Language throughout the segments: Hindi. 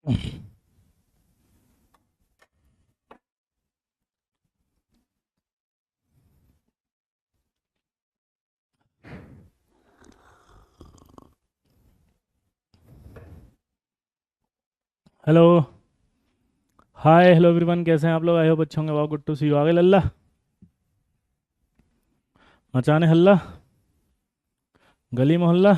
हेलो। हाय हेलो एवरीवन, कैसे हैं आप लोग? आई होप अच्छे होंगे। वाह, गुड टू सी यू। आ गए लल्ला? मचाने हल्ला, गली मोहल्ला।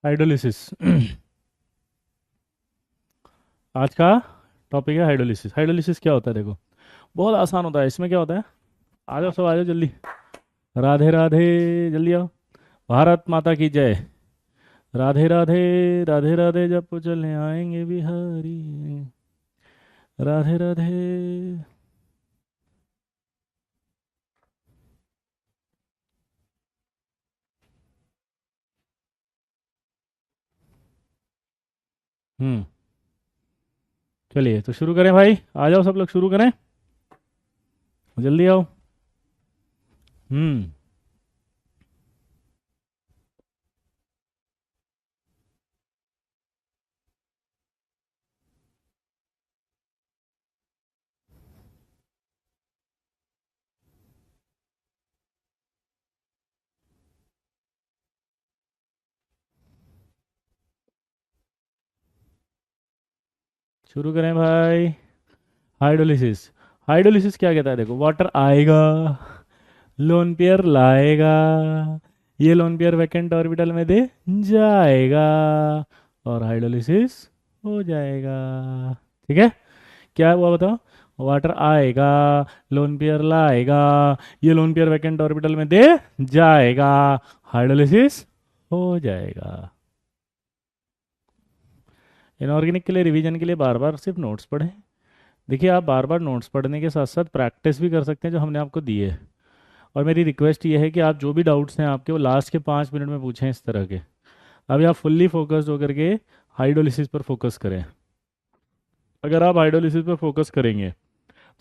हाइडोलिसिस। आज का टॉपिक है हाइडोलिसिस। हाइडोलिसिस क्या होता है? देखो, बहुत आसान होता है। इसमें क्या होता है, आ जाओ सब, आ जाओ जल्दी। राधे राधे, जल्दी आओ। भारत माता की जय। राधे राधे, राधे राधे जब चले आएंगे बिहारी। राधे राधे। हम्म। चलिए तो शुरू करें भाई, आ जाओ सब लोग, शुरू करें। जल्दी आओ। हम्म। शुरू करें भाई। हाइडोलिसिस। हाइडोलिसिस क्या कहता है? देखो, वाटर आएगा, लोन पेयर लाएगा, ये लोन पेयर वैकेंट ऑर्बिटल में दे जाएगा, और हाइडोलिसिस हो जाएगा। ठीक है? क्या हुआ बताओ? वाटर आएगा, लोन पेयर लाएगा, ये लोन पेयर वैकेंट ऑर्बिटल में दे जाएगा, हाइडोलिसिस हो जाएगा। इनऑर्गेनिक के लिए, रिवीजन के लिए बार बार सिर्फ नोट्स पढ़ें। देखिए, आप बार बार नोट्स पढ़ने के साथ साथ प्रैक्टिस भी कर सकते हैं जो हमने आपको दी है। और मेरी रिक्वेस्ट ये है कि आप जो भी डाउट्स हैं आपके, वो लास्ट के 5 मिनट में पूछें इस तरह के। अभी आप फुल्ली फोकस्ड होकर के हाइडोलिसिस पर फोकस करें। अगर आप हाइडोलिसिस पर फोकस करेंगे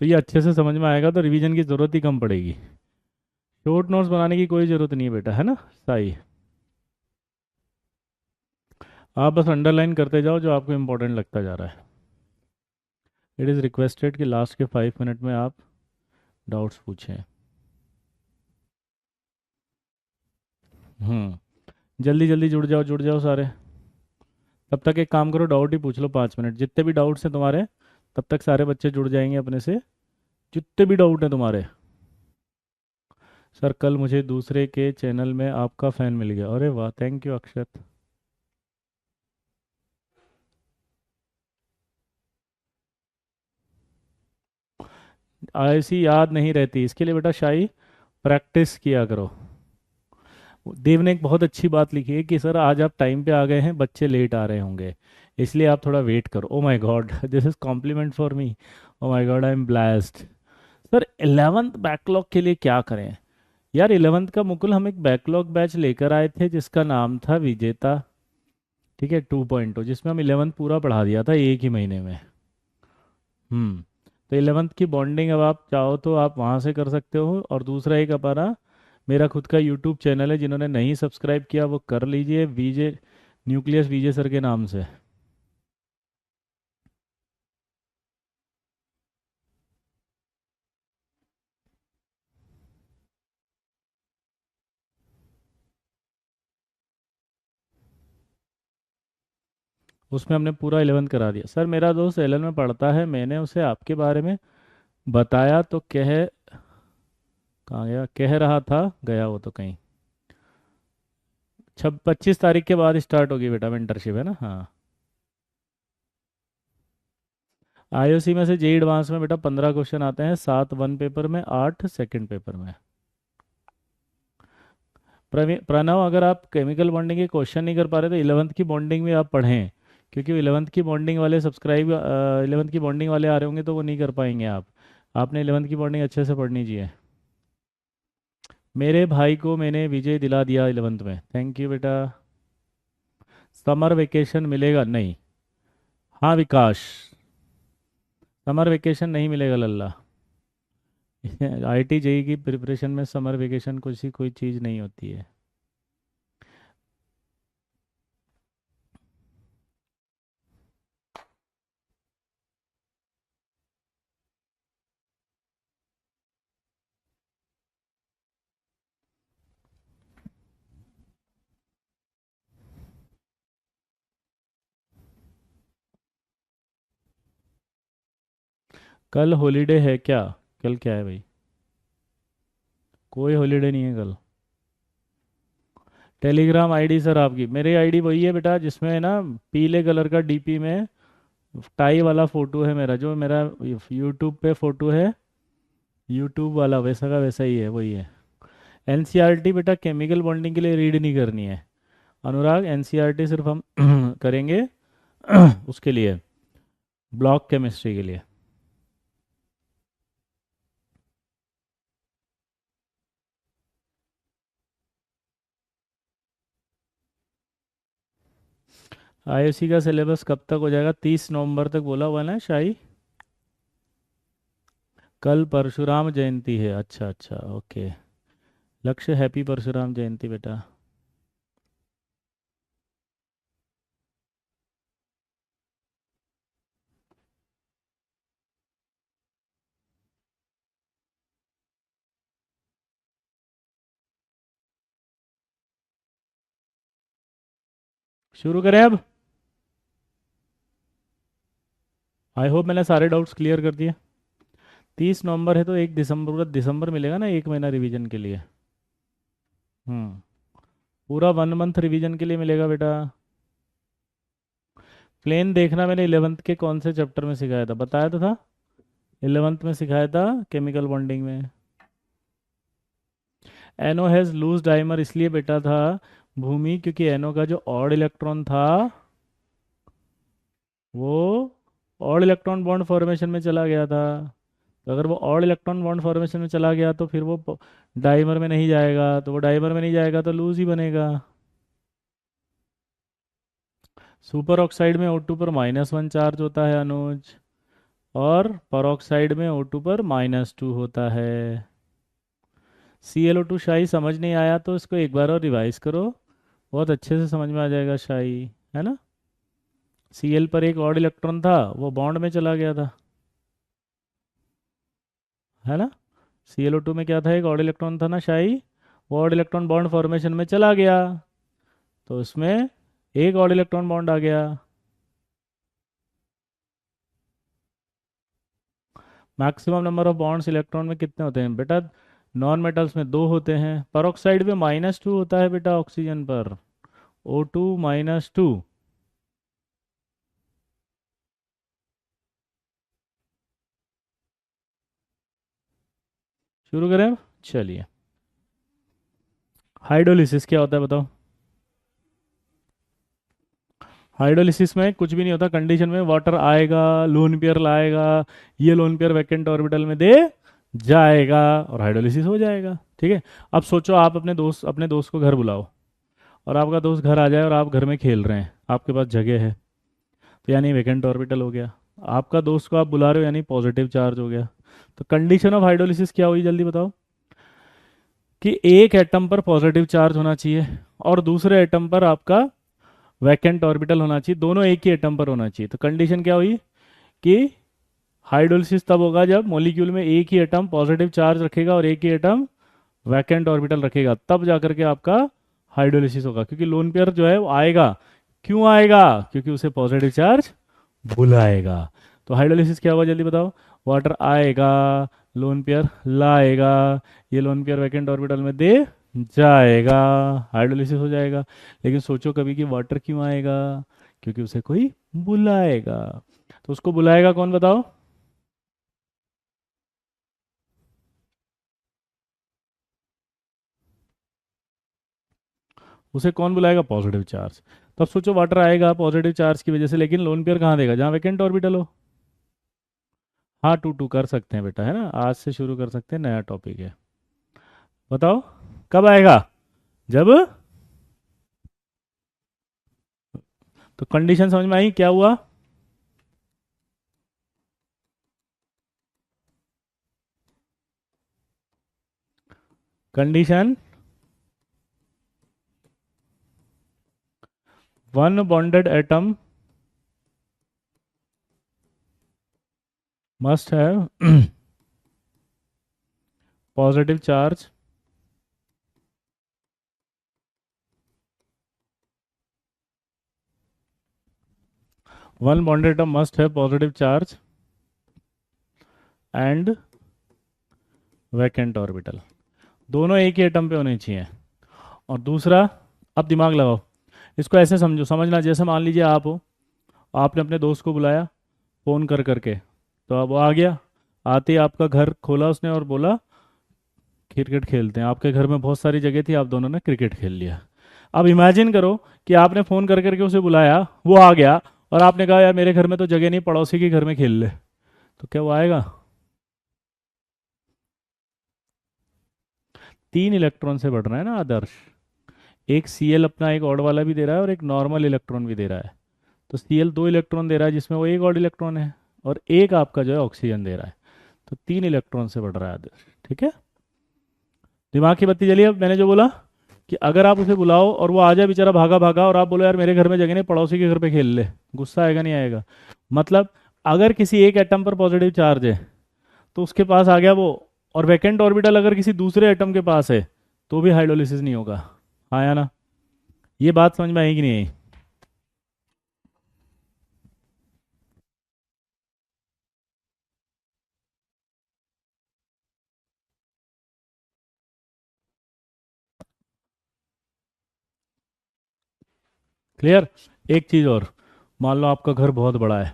तो ये अच्छे से समझ में आएगा, तो रिवीजन की ज़रूरत ही कम पड़ेगी। शॉर्ट नोट्स बनाने की कोई ज़रूरत नहीं है बेटा, है ना साई? आप बस अंडरलाइन करते जाओ जो आपको इंपॉर्टेंट लगता जा रहा है। इट इज़ रिक्वेस्टेड कि लास्ट के 5 मिनट में आप डाउट्स पूछें। जल्दी जल्दी जुड़ जाओ, जुड़ जाओ सारे। तब तक एक काम करो, डाउट ही पूछ लो 5 मिनट, जितने भी डाउट्स हैं तुम्हारे। तब तक सारे बच्चे जुड़ जाएंगे अपने से, जितने भी डाउट हैं तुम्हारे। सर, कल मुझे दूसरे के चैनल में आपका फ़ैन मिल गया। अरे वाह, थैंक यू अक्षत। ऐसी याद नहीं रहती, इसके लिए बेटा शाही प्रैक्टिस किया करो। देव ने एक बहुत अच्छी बात लिखी है कि सर आज आप टाइम पे आ गए हैं, बच्चे लेट आ रहे होंगे, इसलिए आप थोड़ा वेट करो। Oh my God, this is complement for me. Oh my God, I am blessed. Sir, 11th backlog के लिए क्या करें? यार, 11th का मुकुल, हम एक बैकलॉग बैच लेकर आए थे जिसका नाम था विजेता। ठीक है, 2.0, जिसमें हम 11th पूरा पढ़ा दिया था एक ही महीने में। हम्म। तो 11th की बॉन्डिंग अब आप चाहो तो आप वहाँ से कर सकते हो। और दूसरा एक हमारा, मेरा खुद का यूट्यूब चैनल है, जिन्होंने नहीं सब्सक्राइब किया वो कर लीजिए, वीजे न्यूक्लियस वीजे सर के नाम से। उसमें हमने पूरा 11th करा दिया। सर, मेरा दोस्त एलन में पढ़ता है, मैंने उसे आपके बारे में बताया तो कहाँ गया, कह रहा था, गया वो तो कहीं। 25 तारीख के बाद स्टार्ट होगी बेटा मेंटरशिप, है ना? हाँ। आईओसी में से जेई एडवांस में बेटा 15 क्वेश्चन आते हैं, 7 वन पेपर में, 8 सेकंड पेपर में। प्रणव, अगर आप केमिकल बॉन्डिंग के क्वेश्चन नहीं कर पा रहे तो 11th की बॉन्डिंग भी आप पढ़ें, क्योंकि 11th की बॉन्डिंग वाले सब्सक्राइब, 11th की बॉन्डिंग वाले आ रहे होंगे तो वो नहीं कर पाएंगे आप। आपने 11th की बॉन्डिंग अच्छे से पढ़नी चाहिए। मेरे भाई को मैंने विजय दिला दिया 11th में, थैंक यू बेटा। समर वेकेशन मिलेगा नहीं? हाँ विकास, समर वेकेशन नहीं मिलेगा लल्ला। आईटी जेई की प्रिपरेशन में समर वेकेशन कुछ ही कोई चीज़ नहीं होती है। कल हॉलीडे है क्या? कल क्या है भाई? कोई हॉलीडे नहीं है कल। टेलीग्राम आईडी सर आपकी, मेरी आईडी वही है बेटा जिसमें है ना पीले कलर का डीपी में टाई वाला फोटो है मेरा, जो मेरा यूट्यूब पे फोटो है, यूट्यूब वाला वैसा का वैसा ही है, वही है। एनसीईआरटी बेटा केमिकल बॉन्डिंग के लिए रीड नहीं करनी है अनुराग, एनसीईआरटी सिर्फ हम करेंगे उसके लिए, ब्लॉक केमिस्ट्री के लिए। आईओसी का सिलेबस कब तक हो जाएगा? 30 नवंबर तक बोला हुआ ना शाही। कल परशुराम जयंती है, अच्छा अच्छा ओके। लक्ष्य हैप्पी परशुराम जयंती बेटा। शुरू करें अब? आई होप मैंने सारे डाउट्स क्लियर कर दिए। 30 नवंबर है तो 1 दिसंबर, पूरा दिसंबर मिलेगा ना एक महीना रिवीजन के लिए। हम्म। पूरा 1 मंथ रिवीजन के लिए मिलेगा बेटा। प्लेन देखना मैंने 11th के कौन से चैप्टर में सिखाया था, बताया तो था। 11th में सिखाया था, केमिकल बॉन्डिंग में। एनो हैज लूज डाइमर इसलिए बेटा था भूमि, क्योंकि एनो का जो ऑड इलेक्ट्रॉन था वो ऑड इलेक्ट्रॉन बॉन्ड फॉर्मेशन में चला गया था। तो अगर वो ऑड इलेक्ट्रॉन बॉन्ड फॉर्मेशन में चला गया तो फिर वो डाइमर में नहीं जाएगा, तो वो डाइमर में नहीं जाएगा तो लूज ही बनेगा। सुपर ऑक्साइड में O2 पर -1 चार्ज होता है अनुज, और परऑक्साइड में O2 पर -2 होता है। ClO2 शाही समझ नहीं आया तो इसको एक बार और रिवाइज करो, बहुत अच्छे से समझ में आ जाएगा शाही, है ना। Cl पर एक ऑड इलेक्ट्रॉन था, वो बॉन्ड में चला गया था, है ना। ClO2 में क्या था, एक ऑड इलेक्ट्रॉन था ना शाही, वो ऑड इलेक्ट्रॉन बॉन्ड फॉर्मेशन में चला गया, तो उसमें एक ऑड इलेक्ट्रॉन बॉन्ड आ गया। Maximum number of bonds electron में कितने होते हैं बेटा? नॉन मेटल्स में दो होते हैं, पेरोक्साइड में -2 होता है बेटा ऑक्सीजन पर, O2 -2। शुरू करें? चलिए। हाइड्रोलिसिस क्या होता है बताओ? हाइड्रोलिसिस में कुछ भी नहीं होता, कंडीशन में वाटर आएगा, लोन पेयर लाएगा, ये लोन पेयर वैकेंट ऑर्बिटल में दे जाएगा और हाइड्रोलिसिस हो जाएगा, ठीक है। अब सोचो आप अपने दोस्त को घर बुलाओ, और आपका दोस्त घर आ जाए और आप घर में खेल रहे हैं, आपके पास जगह है, तो यानी वैकेंट ऑर्बिटल हो गया। आपका दोस्त को आप बुला रहे हो यानी पॉजिटिव चार्ज हो गया। तो कंडीशन ऑफ हाइड्रोलिसिस क्या हुई जल्दी बताओ? कि एक एटम पर पॉजिटिव चार्ज होना चाहिए और दूसरे एटम पर आपका वैकेंट ऑर्बिटल होना चाहिए, दोनों एक ही एटम पर होना चाहिए। तो कंडीशन क्या हुई कि हाइड्रोलिसिस तब होगा जब मॉलिक्यूल में एक ही एटम पॉजिटिव चार्ज रखेगा और एक ही एटम वैकेंट ऑर्बिटल रखेगा, तब जाकर के आपका हाइड्रोलिसिस होगा, क्योंकि लोन पेयर जो है वो आएगा। क्यों आएगा? क्योंकि उसे पॉजिटिव चार्ज बुलाएगा। तो हाइड्रोलिसिस क्या होगा जल्दी बताओ? वाटर आएगा, लोन पेयर लाएगा, ये लोन पेयर वैकेंट ऑर्बिटल में दे जाएगा, हाइड्रोलिसिस हो जाएगा। लेकिन सोचो कभी कि वाटर क्यों आएगा? क्योंकि उसे कोई बुलाएगा। तो उसको बुलाएगा कौन बताओ? उसे कौन बुलाएगा? Positive charge. तब सोचो वाटर आएगा पॉजिटिव चार्ज की वजह से, लेकिन लोन पेयर कहाँ देगा? जहाँ वैकेंट ऑर्बिटल हो। हाँ, टू टू कर सकते हैं बेटा, है ना, आज से शुरू कर सकते हैं, नया टॉपिक है। बताओ कब आएगा? जब, तो कंडीशन समझ में आई क्या हुआ? Condition, one bonded atom must have positive charge one bonded atom must have positive charge and vacant orbital, दोनों एक ही एटम पे होने चाहिए। और दूसरा, अब दिमाग लगाओ, इसको ऐसे समझो, समझना जैसे मान लीजिए आप हो, आपने अपने दोस्त को बुलाया फ़ोन कर करके, तो अब वो आ गया, आते ही आपका घर खोला उसने और बोला क्रिकेट खेलते हैं। आपके घर में बहुत सारी जगह थी, आप दोनों ने क्रिकेट खेल लिया। अब इमेजिन करो कि आपने फ़ोन कर करके उसे बुलाया, वो आ गया और आपने कहा यार मेरे घर में तो जगह नहीं, पड़ोसी के घर में खेल ले, तो क्या वो आएगा? 3 इलेक्ट्रॉन से बढ़ रहा है ना आदर्श। एक Cl अपना एक ऑड वाला भी दे रहा है और एक नॉर्मल इलेक्ट्रॉन भी दे रहा है। तो Cl 2 इलेक्ट्रॉन दे रहा है जिसमें वो एक ऑड इलेक्ट्रॉन है, और एक आपका जो है ऑक्सीजन दे रहा है। तो 3 इलेक्ट्रॉन से बढ़ रहा है आदर्श। ठीक है, दिमाग की बत्ती जली। अब मैंने जो बोला कि अगर आप उसे बुलाओ और वो आ जाए बेचारा भागा भागा, और आप बोलो यार मेरे घर में जगह नहीं, पड़ोसी के घर पे खेल ले, गुस्सा आएगा नहीं आएगा? मतलब अगर किसी एक एटम पर पॉजिटिव चार्ज है तो उसके पास आ गया वो, और वैकेंट ऑर्बिटल अगर किसी दूसरे एटम के पास है तो भी हाइड्रोलिसिस नहीं होगा। हाँ या ना? ये बात समझ में आई कि नहीं आई? क्लियर? एक चीज़ और, मान लो आपका घर बहुत बड़ा है,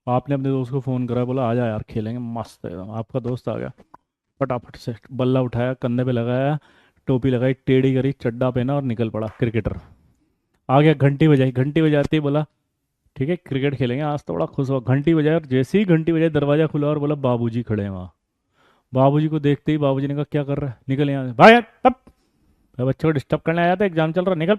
आपने अपने दोस्त को फ़ोन करा, बोला आ जा यार खेलेंगे मस्त एकदम। आपका दोस्त आ गया, फटाफट से बल्ला उठाया, कंधे पे लगाया, टोपी लगाई, टेढ़ी करी, चड्डा पहना और निकल पड़ा क्रिकेटर। आ गया, घंटी बजाई, घंटी बजाते ही बोला ठीक है क्रिकेट खेलेंगे आज, तो बड़ा खुश हुआ। घंटी बजाई और जैसे ही घंटी बजाई दरवाजा खुला और बोला बाबूजी खड़े हैं वहाँ। बाबूजी को देखते ही बाबूजी ने कहा क्या कर रहा है, निकल यहाँ से भाई यार, तब बच्चे को डिस्टर्ब करने आया था, एग्जाम चल रहा, निकल।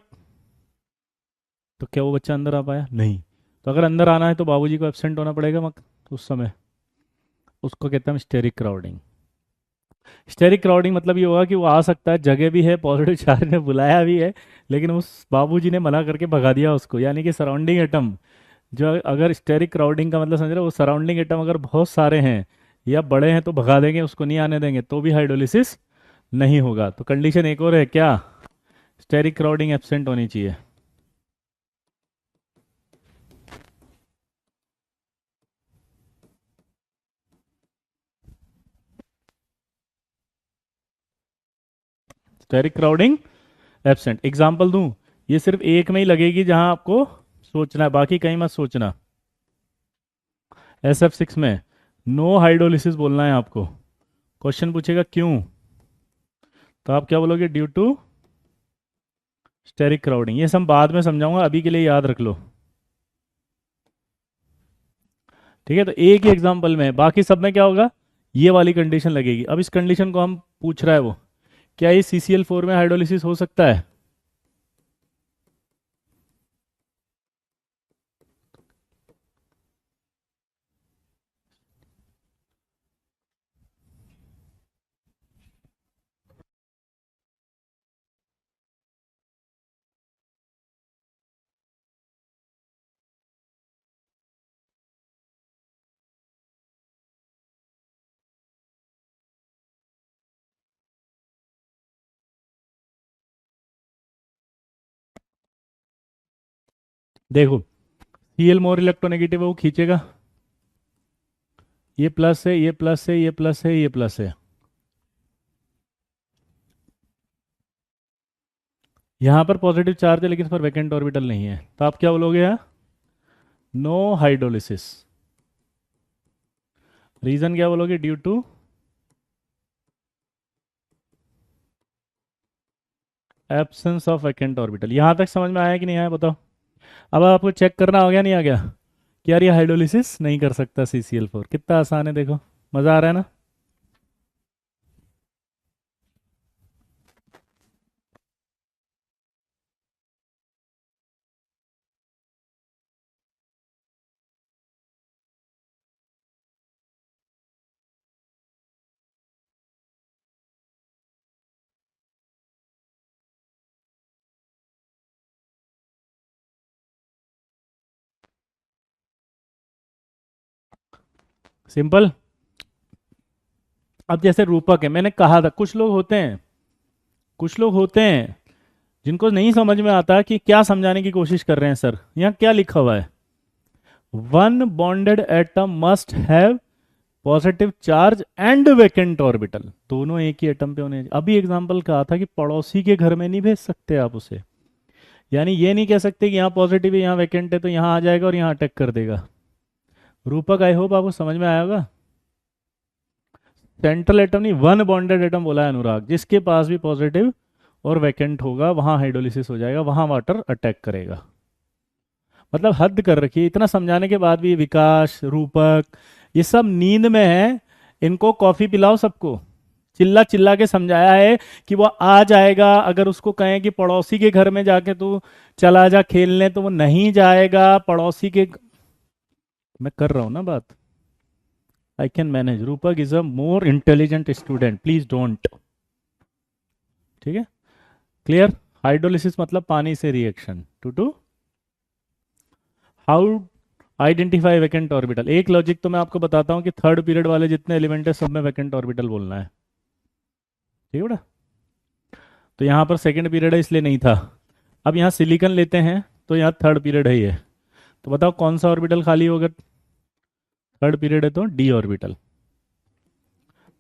तो क्या वो बच्चा अंदर आ पाया? नहीं। तो अगर अंदर आना है तो बाबूजी को एब्सेंट होना पड़ेगा मत उस समय। उसको कहते हैं हम स्टेरिक क्राउडिंग। स्टेरिक क्राउडिंग मतलब ये होगा कि वो आ सकता है, जगह भी है, पॉजिटिव चार्ज ने बुलाया भी है, लेकिन उस बाबूजी ने मना करके भगा दिया उसको। यानी कि सराउंडिंग एटम, जो अगर स्टेरिक क्राउडिंग का मतलब समझ रहे हो, वो सराउंडिंग एटम अगर बहुत सारे हैं या बड़े हैं तो भगा देंगे, उसको नहीं आने देंगे, तो भी हाइड्रोलिसिस नहीं होगा। तो कंडीशन एक और है क्या? स्टेरिक क्राउडिंग एब्सेंट होनी चाहिए। स्टेरिक क्राउडिंग एब्सेंट, एग्जाम्पल दूं? ये सिर्फ एक में ही लगेगी जहां आपको सोचना है, बाकी कहीं मत सोचना। SF6 में नो हाइड्रोलिसिस बोलना है आपको। क्वेश्चन पूछेगा क्यों, तो आप क्या बोलोगे? Due to steric crowding. ये सब बाद में समझाऊंगा, अभी के लिए याद रख लो। ठीक है, तो एक ही एग्जाम्पल में है, बाकी सब में क्या होगा? ये वाली कंडीशन लगेगी। अब इस कंडीशन को हम पूछ रहा है वो, क्या ये CCl4 में हाइड्रोलिसिस हो सकता है? देखो, Cl मोर इलेक्ट्रोनेगेटिव है, वो खींचेगा, ये प्लस है, ये प्लस है, ये प्लस है, ये प्लस है। यहाँ पर पॉजिटिव चार्ज है लेकिन इस पर वैकेंट ऑर्बिटल नहीं है, तो आप क्या बोलोगे यहाँ? No hydrolysis. रीजन क्या बोलोगे? Due to absence of vacant orbital. यहाँ तक समझ में आया कि नहीं आया बताओ? अब आपको चेक करना हो गया नहीं आ गया कि यार ये हाइड्रोलिसिस नहीं कर सकता CCl4। कितना आसान है देखो, मज़ा आ रहा है ना? सिंपल। अब जैसे रूपक है, मैंने कहा था कुछ लोग होते हैं जिनको नहीं समझ में आता कि क्या समझाने की कोशिश कर रहे हैं सर। यहाँ क्या लिखा हुआ है, one bonded atom must have positive charge and vacant orbital, दोनों एक ही एटम पे होने। अभी एग्जांपल कहा था कि पड़ोसी के घर में नहीं भेज सकते आप उसे, यानी ये नहीं कह सकते कि यहाँ पॉजिटिव है यहाँ वैकेंट है तो यहाँ आ जाएगा और यहाँ अटैक कर देगा। रूपक आई होप आपको समझ में आया होगा। सेंट्रल एटम नहीं, वन बॉन्डेड एटम बोला है अनुराग, जिसके पास भी पॉजिटिव और वैकेंट होगा वहां हाइड्रोलिसिस हो जाएगा, वहां वाटर अटैक करेगा। मतलब हद कर रखी है, इतना समझाने के बाद भी विकास रूपक ये सब नींद में है। इनको कॉफी पिलाओ सबको, चिल्ला चिल्ला के समझाया है कि वो आ जाएगा। अगर उसको कहें कि पड़ोसी के घर में जाके तू चला जा खेलने तो वो नहीं जाएगा। पड़ोसी के, मैं कर रहा हूं ना बात, I can manage. Rupak is a more intelligent student, please don't. ठीक है, क्लियर। हाइड्रोलिसिस मतलब पानी से reaction. To how identify vacant orbital. एक लॉजिक तो मैं आपको बताता हूँ कि थर्ड पीरियड वाले जितने एलिमेंट है सब में वैकेंट ऑर्बिटल बोलना है। ठीक है बेटा, तो यहाँ पर सेकंड पीरियड है इसलिए नहीं था। अब यहाँ सिलिकॉन लेते हैं तो यहाँ थर्ड पीरियड है ये, तो बताओ कौन सा ऑर्बिटल खाली होगा। थर्ड पीरियड है तो डी ऑर्बिटल।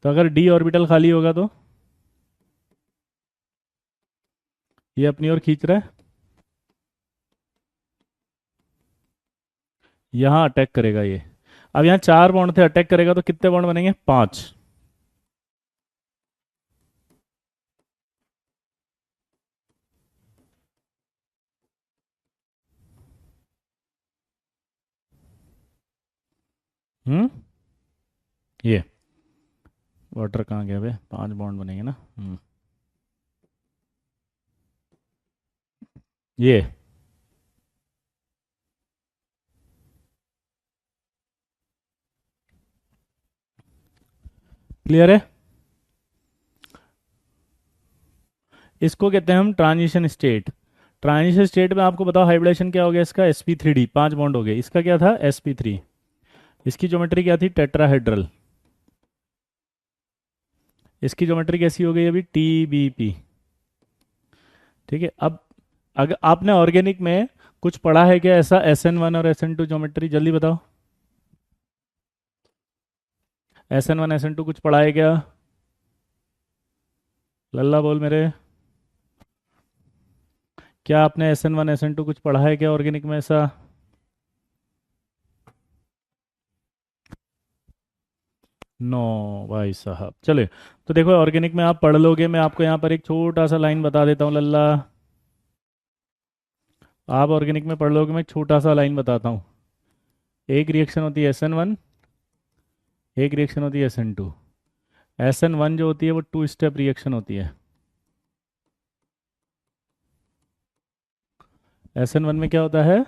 तो अगर डी ऑर्बिटल खाली होगा तो ये अपनी ओर खींच रहा है, यहाँ अटैक करेगा ये। अब यहाँ चार बॉन्ड थे, अटैक करेगा तो कितने बॉन्ड बनेंगे, पांच। हम्म, ये वाटर कहाँ गया बे, पांच बॉन्ड बनेंगे ना। ये क्लियर है। इसको कहते हैं हम ट्रांजिशन स्टेट। ट्रांजिशन स्टेट में आपको बताओ हाइब्रिडेशन क्या हो गया इसका, sp3d, पांच बॉन्ड हो गए। इसका क्या था, sp3। इसकी ज्योमेट्री क्या थी, टेट्राहेड्रल। इसकी ज्योमेट्री कैसी हो गई अभी, tbp। ठीक है, अब अगर आपने ऑर्गेनिक में कुछ पढ़ा है क्या ऐसा, SN1 और SN2 ज्योमेट्री, जल्दी बताओ। SN1 SN2 कुछ पढ़ा है क्या, लल्ला बोल मेरे। क्या आपने SN1 SN2 कुछ पढ़ा है क्या ऑर्गेनिक में ऐसा। नो भाई साहब, चले। तो देखो ऑर्गेनिक में आप पढ़ लोगे, मैं आपको यहाँ पर एक छोटा सा लाइन बता देता हूँ लल्ला। आप ऑर्गेनिक में पढ़ लोगे, मैं एक छोटा सा लाइन बताता हूँ। एक रिएक्शन होती है SN1, एक रिएक्शन होती है SN2। SN1 जो होती है वो टू स्टेप रिएक्शन होती है। SN1 में क्या होता है,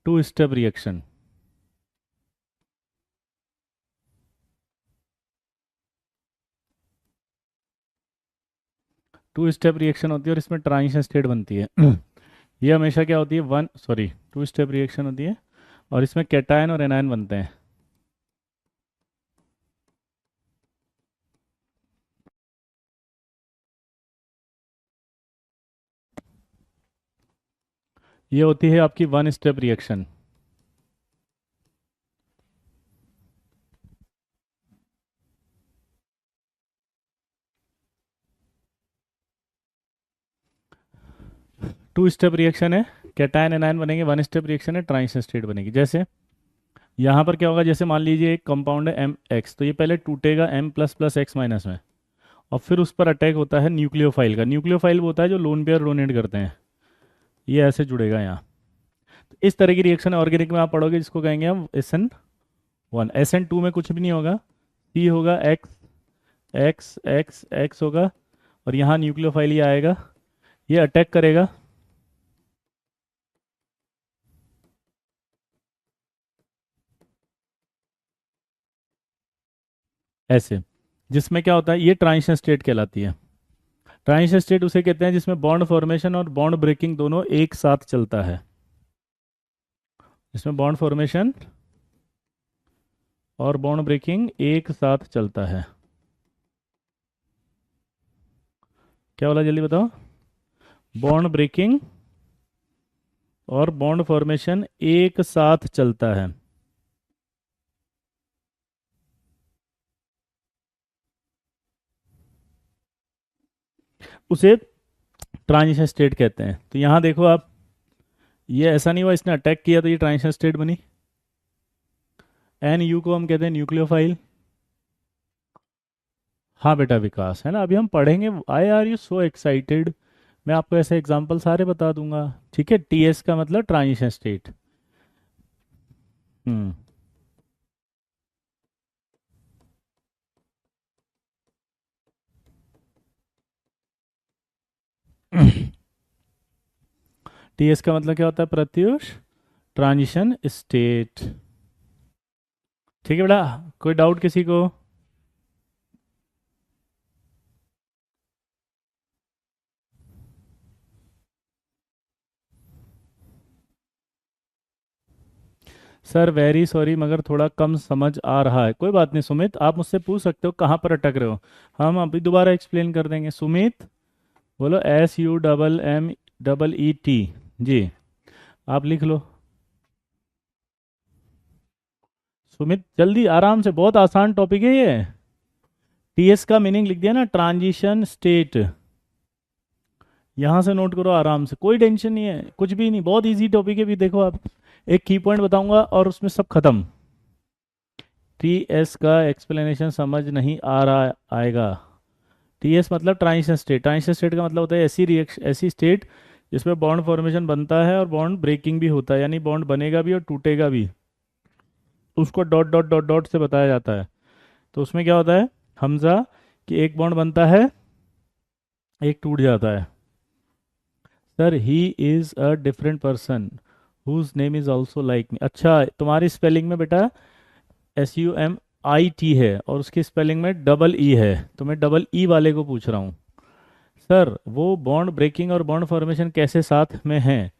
two step reaction. Two step reaction होती है और इसमें ट्रांजिशन स्टेट बनती है। ये हमेशा क्या होती है, टू स्टेप रिएक्शन होती है और इसमें कैटायन और एनायन बनते हैं। ये होती है आपकी one step reaction. Two step reaction है, कैटायन एनायन बनेंगे, वन स्टेप रिएक्शन है, ट्रांजिशन स्टेट बनेगी। जैसे यहाँ पर क्या होगा, जैसे मान लीजिए एक कंपाउंड है MX, तो ये पहले टूटेगा M plus plus x minus में, और फिर उस पर अटैक होता है न्यूक्लियोफाइल का। न्यूक्लियोफाइल वो होता है जो लोन पेयर डोनेट करते हैं, ये ऐसे जुड़ेगा यहाँ। तो इस तरह की रिएक्शन ऑर्गेनिक में आप पढ़ोगे जिसको कहेंगे हम SN1। SN2 में कुछ भी नहीं होगा, C होगा, X X X X होगा, और यहाँ न्यूक्लियोफाइल ये आएगा, ये अटैक करेगा ऐसे, जिसमें क्या होता है, ये ट्रांजिशन स्टेट कहलाती है। ट्रांजिशन स्टेट उसे कहते हैं जिसमें बॉन्ड फॉर्मेशन और बॉन्ड ब्रेकिंग दोनों एक साथ चलता है। इसमें बॉन्ड फॉर्मेशन और बॉन्ड ब्रेकिंग एक साथ चलता है। क्या बोला, जल्दी बताओ। बॉन्ड ब्रेकिंग और बॉन्ड फॉर्मेशन एक साथ चलता है। उसे ट्रांजिशन स्टेट कहते हैं। तो यहाँ देखो आप, ये ऐसा नहीं हुआ इसने अटैक किया तो ये ट्रांजिशन स्टेट बनी। एन यू को हम कहते हैं न्यूक्लियोफाइल। हाँ बेटा विकास, है ना, अभी हम पढ़ेंगे। I R you so excited. मैं आपको ऐसे एग्जांपल सारे बता दूंगा। ठीक है, टीएस का मतलब ट्रांजिशन स्टेट। हम्म। टीएस का मतलब क्या होता है प्रत्युष? Transition state. ठीक है बेटा, कोई डाउट किसी को? सर वेरी सॉरी, मगर थोड़ा कम समझ आ रहा है। कोई बात नहीं सुमित, आप मुझसे पूछ सकते हो कहाँ पर अटक रहे हो। हम अभी दोबारा एक्सप्लेन कर देंगे। सुमित बोलो, SUMMET। जी, आप लिख लो। सुमित जल्दी आराम से, बहुत आसान टॉपिक है ये। टीएस का मीनिंग लिख दिया ना, ट्रांजिशन स्टेट। यहाँ से नोट करो आराम से, कोई टेंशन नहीं है, कुछ भी नहीं, बहुत इजी टॉपिक है। भी देखो आप, एक की पॉइंट बताऊंगा और उसमें सब खत्म। टीएस का एक्सप्लेनेशन समझ नहीं आ रहा आएगा। टीएस मतलब ट्रांजिशन स्टेट। ट्रांजिशन स्टेट का मतलब होता है ऐसी रिएक्शन, ऐसी स्टेट जिसमें बॉन्ड फॉर्मेशन बनता है और बॉन्ड ब्रेकिंग भी होता है, यानी बॉन्ड बनेगा भी और टूटेगा भी। उसको डॉट डॉट डॉट डॉट से बताया जाता है। तो उसमें क्या होता है हमजा, कि एक बॉन्ड बनता है, एक टूट जाता है। Sir he is a different person whose name is also like me. अच्छा, तुम्हारी स्पेलिंग में बेटा SUMIT है और उसकी स्पेलिंग में डबल ई है, तो मैं डबल ई वाले को पूछ रहा हूँ। सर वो बॉन्ड ब्रेकिंग और बॉन्ड फॉर्मेशन कैसे साथ में हैं?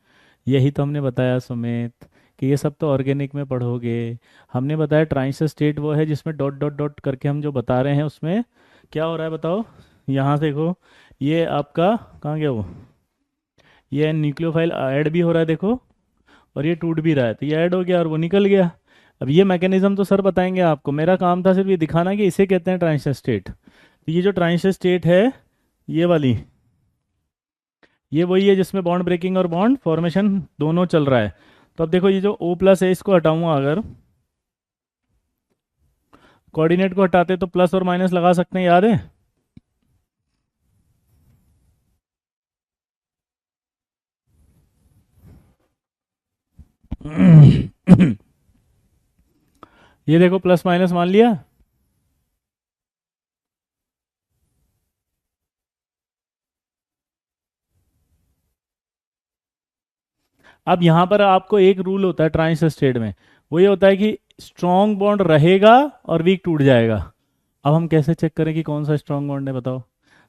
यही तो हमने बताया सुमित, कि ये सब तो ऑर्गेनिक में पढ़ोगे। हमने बताया ट्रांजिशन स्टेट वो है जिसमें डॉट डॉट डॉट करके हम जो बता रहे हैं उसमें क्या हो रहा है बताओ। यहाँ देखो, ये आपका कहाँ गया वो, ये न्यूक्लियोफाइल ऐड भी हो रहा है देखो, और ये टूट भी रहा है, तो ये ऐड हो गया और वो निकल गया। अब ये मैकेनिज्म तो सर बताएंगे आपको, मेरा काम था सिर्फ ये दिखाना कि इसे कहते हैं ट्रांजिशन स्टेट। तो ये जो ट्रांजिशन स्टेट है, ये वाली, ये वही है जिसमें बॉन्ड ब्रेकिंग और बॉन्ड फॉर्मेशन दोनों चल रहा है। तो अब देखो, ये जो O प्लस है इसको हटाऊंगा अगर, कोऑर्डिनेट को हटाते तो प्लस और माइनस लगा सकते हैं, याद है? ये देखो प्लस माइनस मान लिया। अब यहाँ पर आपको एक रूल होता है ट्रांजिशन स्टेट में, वो ये होता है कि स्ट्रॉन्ग बॉन्ड रहेगा और वीक टूट जाएगा। अब हम कैसे चेक करें कि कौन सा स्ट्रॉन्ग बॉन्ड है बताओ?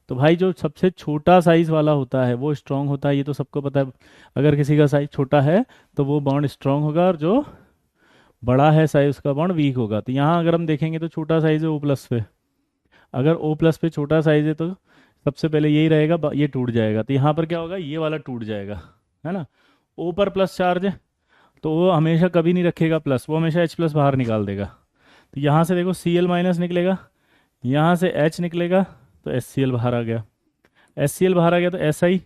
तो भाई जो सबसे छोटा साइज वाला होता है वो स्ट्रॉन्ग होता है, ये तो सबको पता है। अगर किसी का साइज छोटा है तो वो बॉन्ड स्ट्रॉन्ग होगा, और जो बड़ा है साइज उसका बॉन्ड वीक होगा। तो यहाँ अगर हम देखेंगे तो छोटा साइज है O प्लस पे, अगर O प्लस पे छोटा साइज है तो सबसे पहले यही रहेगा, ये टूट जाएगा। तो यहाँ पर क्या होगा, ये वाला टूट जाएगा, है ना। O पर प्लस चार्ज है तो वो हमेशा कभी नहीं रखेगा प्लस, वो हमेशा H प्लस बाहर निकाल देगा। तो यहाँ से देखो Cl माइनस निकलेगा, यहाँ से H निकलेगा, तो HCl बाहर आ गया। HCl बाहर आ गया तो SI,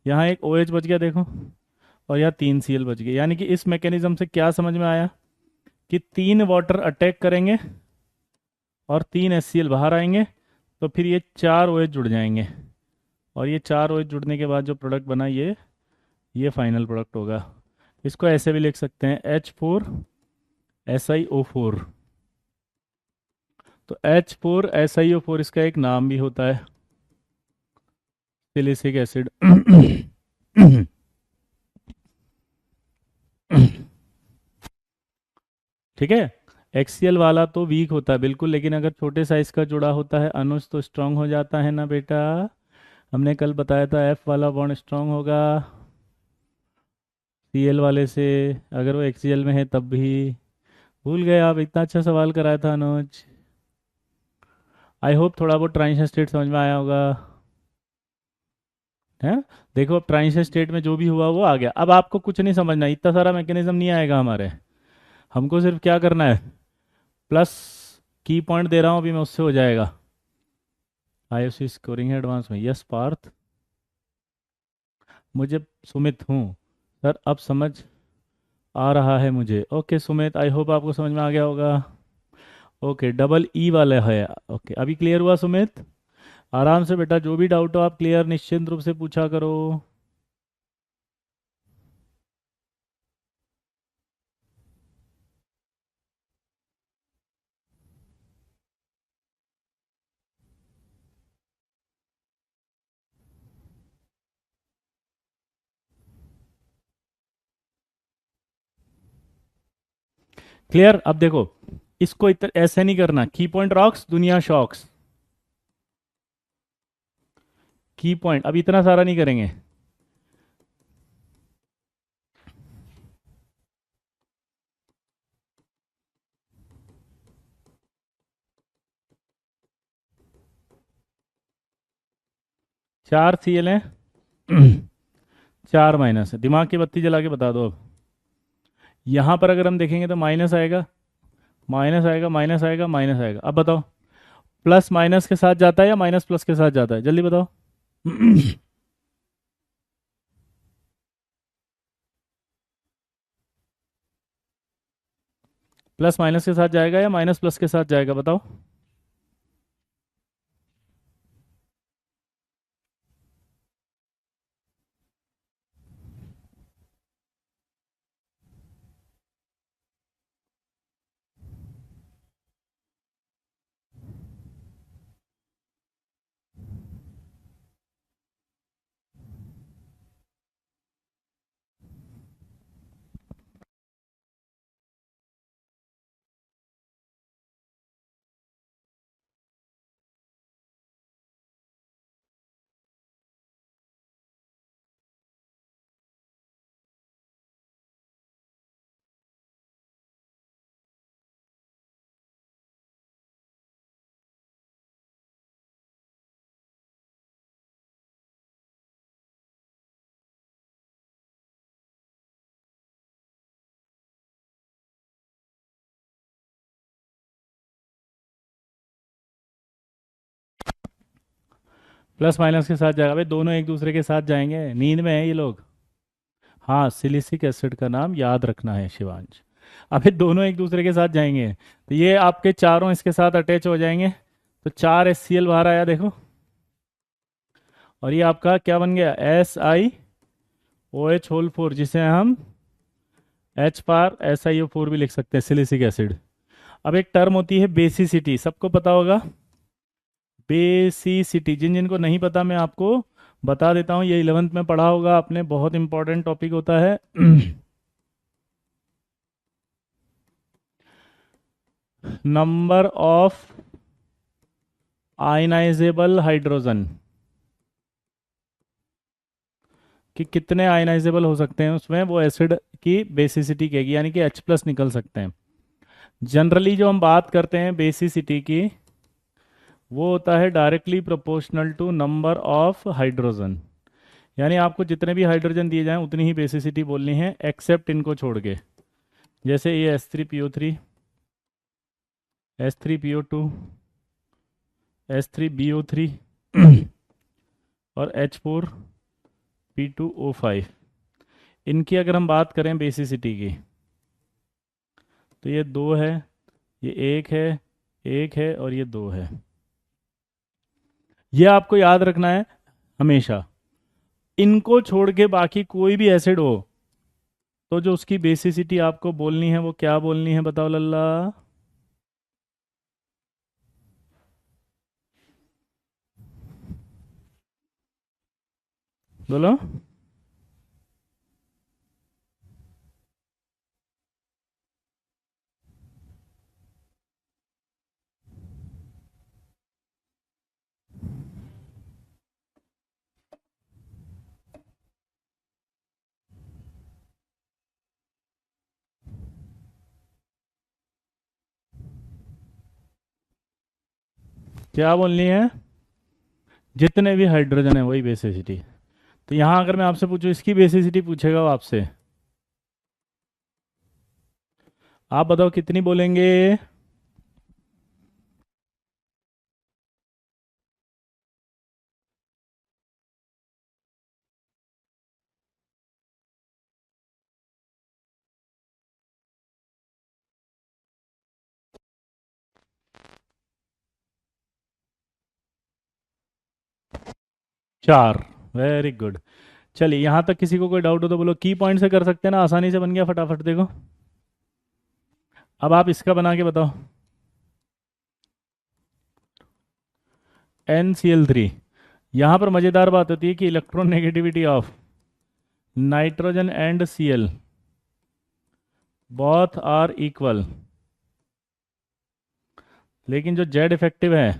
यहाँ एक OH बच गया देखो, और यहाँ 3 Cl बच गए। यानी कि इस मैकेनिज्म से क्या समझ में आया, कि 3 वाटर अटैक करेंगे और 3 HCl बाहर आएंगे, तो फिर ये 4 OH जुड़ जाएंगे, और ये 4 OH जुड़ने के बाद जो प्रोडक्ट बना, ये फाइनल प्रोडक्ट होगा। इसको ऐसे भी लिख सकते हैं H4SiO4। तो H4SiO4 इसका एक नाम भी होता है, सिलिसिक एसिड। ठीक है। एक्सीएल वाला तो वीक होता है बिल्कुल, लेकिन अगर छोटे साइज का जुड़ा होता है अनुज तो स्ट्रांग हो जाता है ना बेटा। हमने कल बताया था एफ वाला बॉन्ड स्ट्रांग होगा सीएल वाले से, अगर वो एक्सीएल में है तब भी। भूल गए आप, इतना अच्छा सवाल कराया था अनुज। आई होप थोड़ा बहुत ट्रांजिशन स्टेट समझ में आया होगा। है, देखो अब ट्रांजिशन स्टेट में जो भी हुआ वो आ गया। अब आपको कुछ नहीं समझना, इतना सारा मैकेनिज्म नहीं आएगा हमारे। हमको सिर्फ क्या करना है, प्लस की पॉइंट दे रहा हूँ अभी मैं, उससे हो जाएगा। आईएफसी स्कोरिंग है एडवांस में, यस पार्थ। मुझे सुमित हूँ सर, अब समझ आ रहा है मुझे। ओके सुमित, आई होप आपको समझ में आ गया होगा। ओके, डबल ई वाला है। ओके, अभी क्लियर हुआ सुमित? आराम से बेटा, जो भी डाउट हो आप क्लियर निश्चिंत रूप से पूछा करो। क्लियर? अब देखो, इसको ऐसे नहीं करना, की पॉइंट रॉक्स दुनिया शॉक्स। की पॉइंट अब इतना सारा नहीं करेंगे। चार सी एल है। चार माइनस है, दिमाग की बत्ती जला के बता दो अब। यहाँ पर अगर हम देखेंगे तो माइनस आएगा, माइनस आएगा, माइनस आएगा, माइनस आएगा। अब बताओ, प्लस माइनस के साथ जाता है या माइनस प्लस के साथ जाता है, जल्दी बताओ। प्लस माइनस के साथ जाएगा या माइनस प्लस के साथ जाएगा, बताओ। प्लस माइनस के साथ जाएगा भाई, दोनों एक दूसरे के साथ जाएंगे, नींद में है ये लोग। हाँ, सिलिसिक एसिड का नाम याद रखना है शिवांश। अबे दोनों एक दूसरे के साथ जाएंगे, तो ये आपके चारों इसके साथ अटैच हो जाएंगे, तो चार एस सी एल बाहर आया देखो। और ये आपका क्या बन गया, S I O H whole four, जिसे हम एच पार एस आई ओ फोर भी लिख सकते हैं, सिलिसिक एसिड। अब एक टर्म होती है बेसिसिटी, सबको पता होगा। बेसिसिटी, जिन जिनको नहीं पता मैं आपको बता देता हूँ, ये 11th में पढ़ा होगा आपने, बहुत इंपॉर्टेंट टॉपिक होता है। नंबर ऑफ आयनाइजेबल हाइड्रोजन, कि कितने आयनाइजेबल हो सकते हैं उसमें, वो एसिड की बेसिसिटी कहेगी, यानी कि H प्लस निकल सकते हैं। जनरली जो हम बात करते हैं बेसिसिटी की, वो होता है directly proportional to number of hydrogen. यानी आपको जितने भी हाइड्रोजन दिए जाएं उतनी ही बेसिसिटी बोलनी है, एक्सेप्ट इनको छोड़ के। जैसे ये H3PO3, H3PO2, H3BO3 और H4P2O5, इनकी अगर हम बात करें बेसिसिटी की, तो ये दो है, ये एक है, एक है और ये दो है। ये आपको याद रखना है हमेशा। इनको छोड़ के बाकी कोई भी एसिड हो, तो जो उसकी बेसिसिटी आपको बोलनी है वो क्या बोलनी है, बताओ लल्ला। बोलो। क्या बोलनी है? जितने भी हाइड्रोजन है वही बेसिसिटी। तो यहाँ अगर मैं आपसे पूछूं इसकी बेसिसिटी पूछेगा वो आपसे, आप बताओ कितनी बोलेंगे? 4। Very good. चलिए यहाँ तक किसी को कोई डाउट हो तो बोलो, की पॉइंट से कर सकते हैं ना, आसानी से बन गया फटाफट, देखो। अब आप इसका बना के बताओ। NCl3। यहाँ पर मज़ेदार बात होती है कि electronegativity of nitrogen and Cl both are equal, लेकिन जो जेड इफेक्टिव है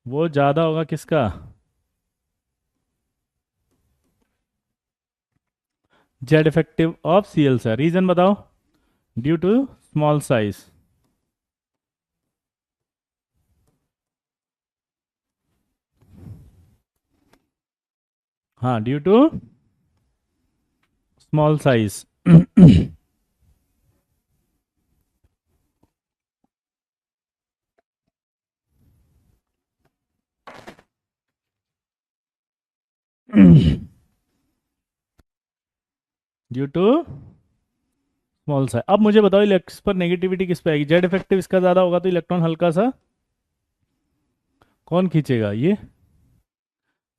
वो ज़्यादा होगा किसका? जेड इफेक्टिव ऑफ Cl से। रीज़न बताओ? Due to small size. हाँ, due to small size. Due to small size. अब मुझे बताओ इस पर नेगेटिविटी किस पे आएगी? जेड इफेक्टिव इसका ज़्यादा होगा तो इलेक्ट्रॉन हल्का सा कौन खींचेगा? ये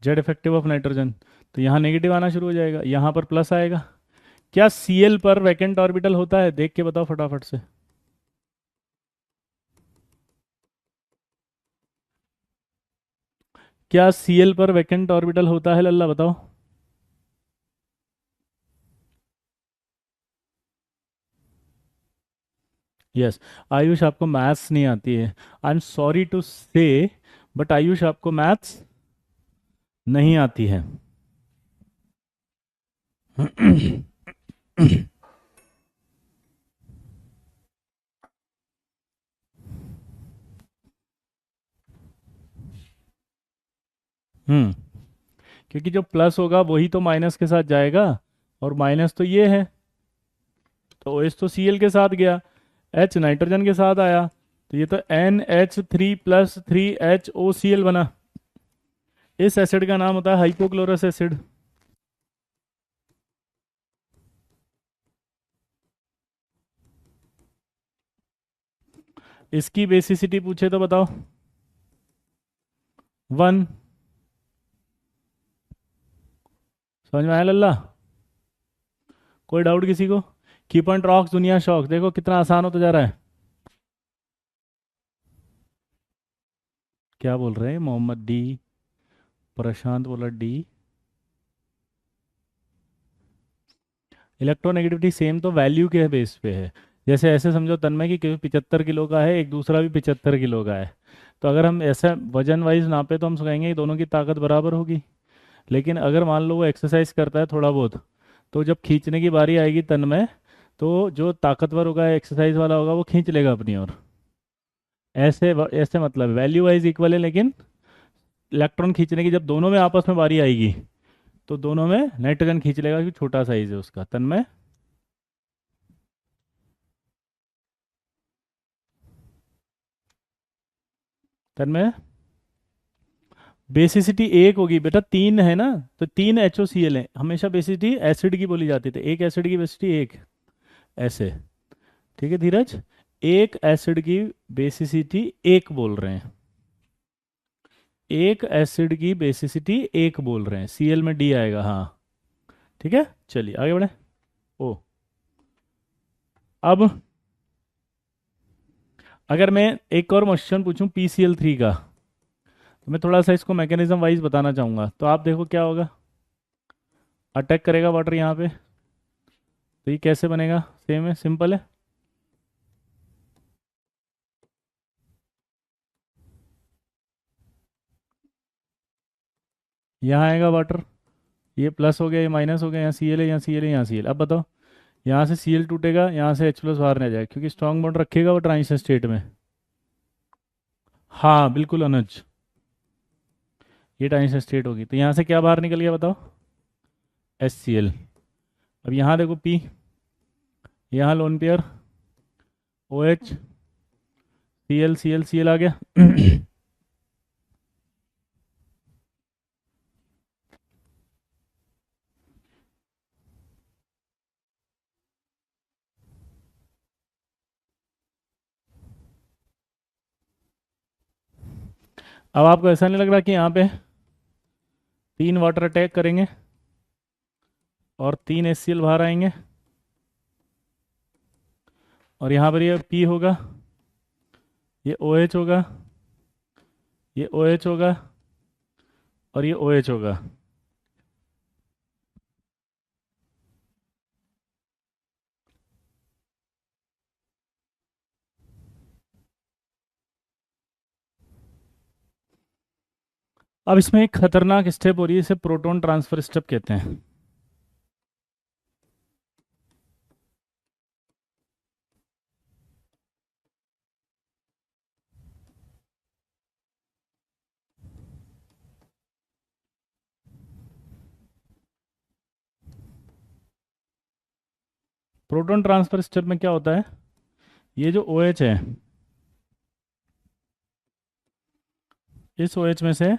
जेड इफेक्टिव ऑफ नाइट्रोजन। तो यहाँ नेगेटिव आना शुरू हो जाएगा, यहाँ पर प्लस आएगा। क्या Cl पर वैकेंट ऑर्बिटल होता है? देख के बताओ फटाफट से। क्या Cl पर वैकेंट ऑर्बिटल होता है लल्ला, बताओ। यस। आयुष आपको मैथ्स नहीं आती है, आई एम सॉरी टू से, बट आयुष आपको मैथ्स नहीं आती है। हम्म। क्योंकि जो प्लस होगा वही तो माइनस के साथ जाएगा, और माइनस तो ये है, तो OH तो Cl के साथ गया, H नाइट्रोजन के साथ आया, तो ये तो NH3+3HOCl बना। इस एसिड का नाम होता है हाइपोक्लोरस एसिड। इसकी बेसिसिटी पूछे तो बताओ। 1। समझ में आया लल्ला? कोई डाउट किसी को? की पॉइंट रॉक्स दुनिया शॉक, देखो कितना आसान होता जा रहा है। क्या बोल रहे हैं? मोहम्मद डी, प्रशांत बोला डी। इलेक्ट्रोनेगेटिविटी सेम तो वैल्यू के बेस पे है। जैसे ऐसे समझो तन्मय की 75 किलो का है, एक दूसरा भी 75 किलो का है, तो अगर हम ऐसा वजन वाइज नापे तो हम कहेंगे कि दोनों की ताकत बराबर होगी। लेकिन अगर मान लो वो एक्सरसाइज करता है थोड़ा बहुत, तो जब खींचने की बारी आएगी तन्मय, तो जो ताकतवर होगा एक्सरसाइज वाला होगा वो खींच लेगा अपनी ओर। ऐसे मतलब वैल्यू वाइज इक्वल है, लेकिन इलेक्ट्रॉन खींचने की जब दोनों में आपस में बारी आएगी तो दोनों में नाइट्रोजन खींच लेगा, क्योंकि छोटा साइज है उसका। तन्मय, तन्मय, बेसिसिटी एक होगी बेटा, तीन है ना, तो 3 HOCl है। हमेशा बेसिसिटी एसिड की बोली जाती थी, एक एसिड की बेसिसिटी एक, ऐसे। ठीक है धीरज, एक एसिड की बेसिसिटी एक बोल रहे हैं, एक एसिड की बेसिसिटी एक बोल रहे हैं। Cl में D आएगा, हाँ। ठीक है, चलिए आगे बढ़े। ओ, अब अगर मैं एक और क्वेश्चन पूछूं PCl3 का, तो मैं थोड़ा सा इसको मैकेनिज्म वाइज बताना चाहूंगा, तो आप देखो क्या होगा। अटैक करेगा वाटर यहाँ पे, तो ये कैसे बनेगा? सेम है, सिंपल है। यहाँ आएगा वाटर, ये प्लस हो गया, ये माइनस हो गया, यहाँ Cl है, यहाँ Cl है, यहाँ Cl। अब बताओ, यहाँ से Cl टूटेगा, यहाँ से H+ बाहर नहीं जाएगा, क्योंकि स्ट्रॉन्ग बॉन्ड रखेगा वो ट्रांजिशन स्टेट में। हाँ बिल्कुल अनुज, ये टाइम से स्ट्रेट होगी तो यहाँ से क्या बाहर निकल गया बताओ? HCl। अब यहाँ देखो P, यहाँ लोन पेयर OH, Cl आ गया। अब आपको ऐसा नहीं लग रहा कि यहाँ पे 3 वाटर अटैक करेंगे और 3 HCl बाहर आएंगे, और यहाँ पर ये P होगा, ये OH होगा, ये OH होगा, और ये OH होगा। अब इसमें एक खतरनाक स्टेप हो रही है, इसे प्रोटॉन ट्रांसफर स्टेप कहते हैं। प्रोटॉन ट्रांसफर स्टेप में क्या होता है, ये जो OH है, इस OH में से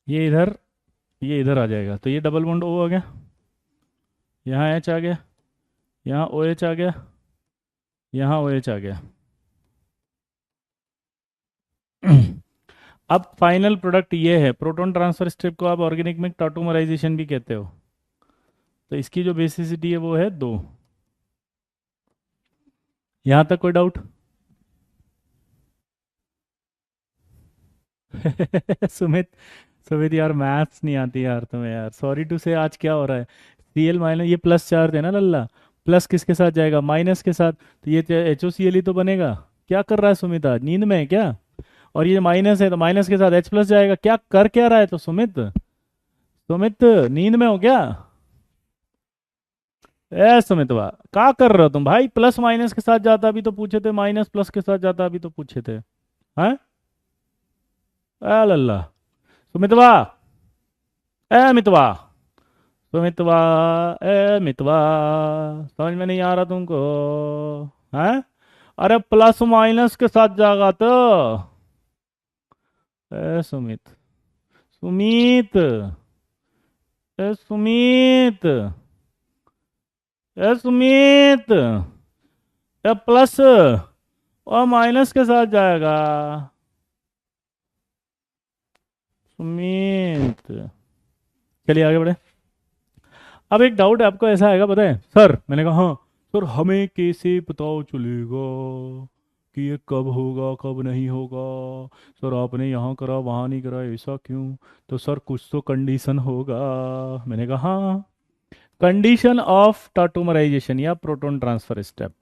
ये इधर, ये इधर आ जाएगा, तो ये डबल बॉन्ड O आ गया, यहाँ H आ गया, यहाँ OH आ गया, यहाँ OH आ गया। अब फाइनल प्रोडक्ट ये है। प्रोटॉन ट्रांसफर स्टेप को आप ऑर्गेनिक में टॉटोमराइजेशन भी कहते हो। तो इसकी जो बेसिसिटी है वो है 2। यहाँ तक कोई डाउट? सुमित, सुमित यार मैथ्स नहीं आती यार तुम्हें यार, सॉरी टू से। आज क्या हो रहा है, Cl- ये प्लस चार्ज है ना लल्ला, प्लस किसके साथ जाएगा, माइनस के साथ, तो ये HOCl ही तो बनेगा। क्या कर रहा है सुमित, आज नींद में है क्या? और ये माइनस है तो माइनस के साथ H+ जाएगा, क्या कर क्या रहा है तो सुमित? सुमित नींद में हो क्या? ए सुमितवा, क्या कर रहे हो तुम भाई? प्लस माइनस के साथ जाता भी तो पूछे थे, माइनस प्लस के साथ जाता भी तो पूछे थे। हैं? ए लल्ला, सुमितवा, ए मितवा, सुमितवा, ए मितवा, समझ में नहीं आ रहा तुमको? हैं? अरे प्लस माइनस के साथ जागा तो। ए सुमित, सुमित, ए सुमित, ए सुमित, ए प्लस और माइनस के साथ जाएगा सुमित। चलिए आगे बढ़े। अब एक डाउट है आपको, ऐसा आएगा पता है सर, मैंने कहा हाँ सर, हमें कैसे पता चलेगा कि ये कब होगा कब नहीं होगा? सर आपने यहाँ करा वहाँ नहीं करा, ऐसा क्यों? तो सर कुछ तो कंडीशन होगा। मैंने कहा हाँ, कंडीशन ऑफ टॉटोमराइजेशन या proton transfer step.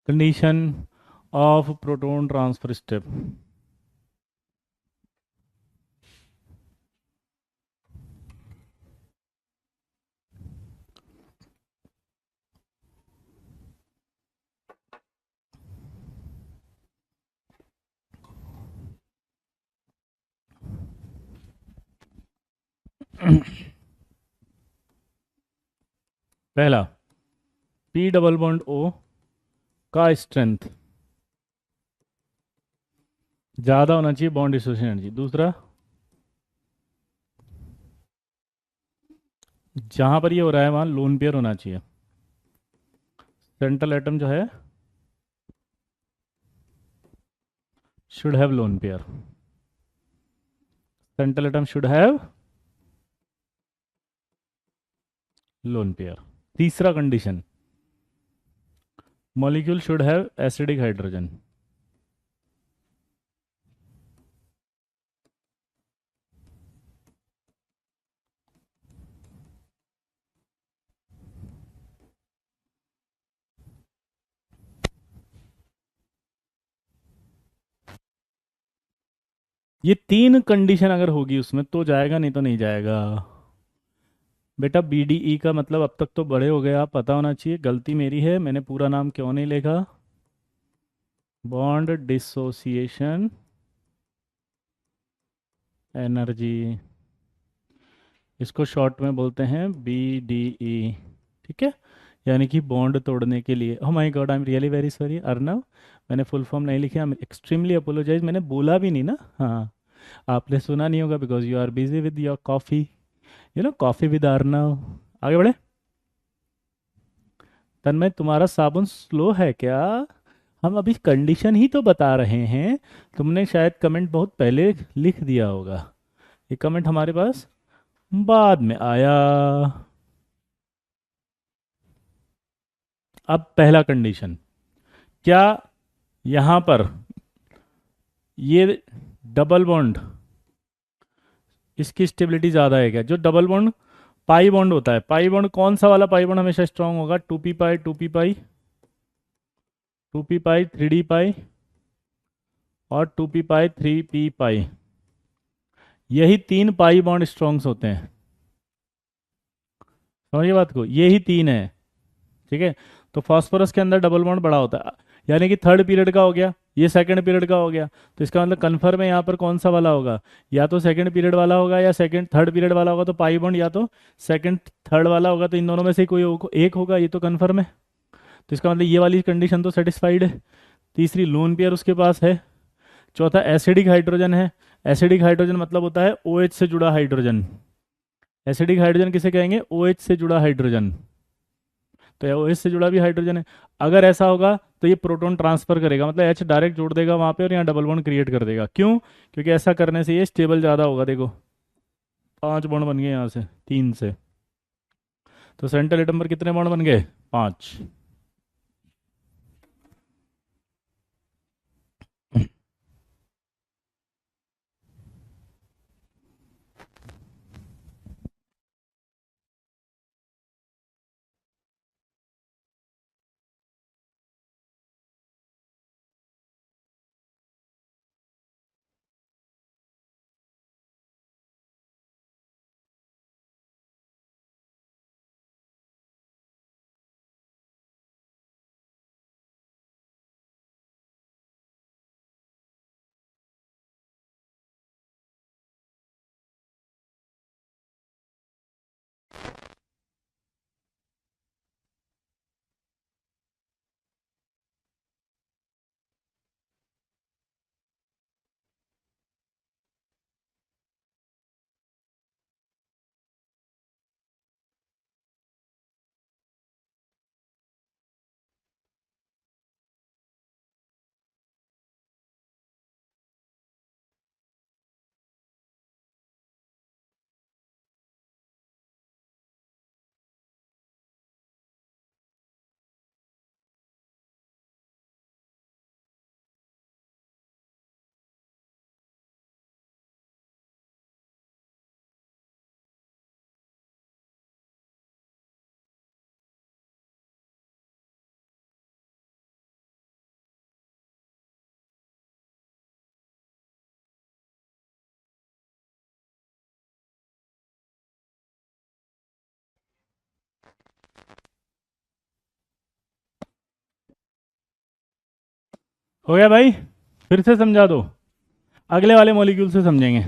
Condition of proton transfer step. पहला, P डबल बॉन्ड O का स्ट्रेंथ ज़्यादा होना चाहिए बॉन्ड डिसोसिएशन एनर्जी। दूसरा, जहाँ पर ये हो रहा है वहाँ लोन पेयर होना चाहिए। सेंट्रल एटम जो है should have lone pair, central atom should have lone pair. तीसरा condition, molecule should have acidic hydrogen. ये तीन कंडीशन अगर होगी उसमें तो जाएगा, नहीं तो नहीं जाएगा। बेटा BDE का मतलब अब तक तो बड़े हो गए आप, पता होना चाहिए। गलती मेरी है, मैंने पूरा नाम क्यों नहीं लिखा। बॉन्ड डिसोसिएशन एनर्जी, इसको शॉर्ट में बोलते हैं BDE। ठीक है, यानी कि बॉन्ड तोड़ने के लिए। Oh my God, I am really very sorry Arnav, मैंने फुल फॉर्म नहीं लिखा, आई एम एक्सट्रीमली अपोलोजाइज। मैंने बोला भी नहीं ना, हाँ। आपने सुना नहीं होगा because you are busy with your coffee, coffee with Arnav. आगे बढ़े। तन्मय, तुम्हारा साबुन स्लो है क्या? हम अभी कंडीशन ही तो बता रहे हैं। तुमने शायद कमेंट बहुत पहले लिख दिया होगा, ये कमेंट हमारे पास बाद में आया। अब पहला कंडीशन क्या, यहाँ पर ये डबल बॉन्ड, इसकी स्टेबिलिटी ज़्यादा है क्या? जो डबल बॉन्ड पाई बॉन्ड होता है, पाई बॉन्ड कौन सा वाला पाई बॉन्ड हमेशा स्ट्रांग होगा? 2p पाई 2p पाई 2p पाई 3d पाई और 2p पाई 3p पाई, यही तीन पाई बॉन्ड स्ट्रॉन्ग्स होते हैं। समझिए बात को, यही तीन है। ठीक है, तो फास्फोरस के अंदर डबल बॉन्ड बड़ा होता है, यानी कि थर्ड पीरियड का हो गया, ये सेकंड पीरियड का हो गया। तो इसका मतलब कन्फर्म है यहाँ पर कौन सा वाला होगा, या तो सेकंड पीरियड वाला होगा या सेकंड थर्ड पीरियड वाला होगा। तो पाई बॉन्ड या तो सेकंड थर्ड वाला होगा, तो इन दोनों में से कोई एक होगा, ये तो कन्फर्म है। तो इसका मतलब ये वाली कंडीशन तो सेटिस्फाइड है। तीसरी, लोन पेयर उसके पास है। चौथा, एसिडिक हाइड्रोजन है। एसिडिक हाइड्रोजन मतलब होता है OH से जुड़ा हाइड्रोजन। एसिडिक हाइड्रोजन किसे कहेंगे? OH से जुड़ा हाइड्रोजन। तो OH से जुड़ा भी हाइड्रोजन है। अगर ऐसा होगा तो ये प्रोटॉन ट्रांसफर करेगा, मतलब H डायरेक्ट जोड़ देगा वहां पे और यहाँ डबल बॉन्ड क्रिएट कर देगा। क्यों? क्योंकि ऐसा करने से ये स्टेबल ज़्यादा होगा। देखो 5 बॉन्ड बन गए यहाँ से, 3 से। तो सेंट्रल एटम पर कितने बॉन्ड बन गए? 5। हो गया भाई? फिर से समझा दो, अगले वाले मॉलिक्यूल से समझेंगे।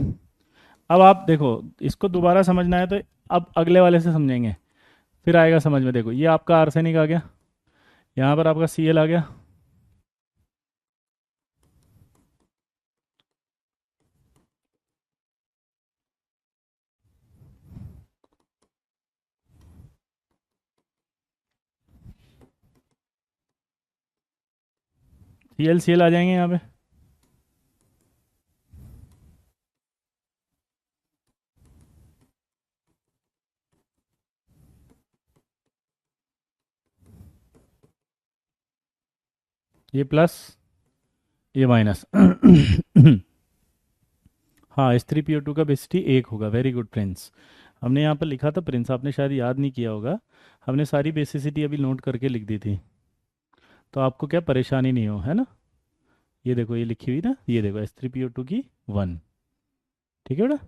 अब आप देखो, इसको दोबारा समझना है तो अब अगले वाले से समझेंगे, फिर आएगा समझ में। देखो ये आपका आर्सेनिक आ गया, यहाँ पर आपका Cl आ गया। Cl आ जाएंगे यहाँ पे। ये प्लस, ये माइनस। हाँ, H3PO2 का बेसिटी 1 होगा। Very good Prince. हमने यहाँ पर लिखा था प्रिंस, आपने शायद याद नहीं किया होगा। हमने सारी बेसिसिटी अभी नोट करके लिख दी थी, तो आपको क्या परेशानी नहीं हो, है ना। ये देखो ये लिखी हुई ना, ये देखो H3PO2 की 1। ठीक है बेटा,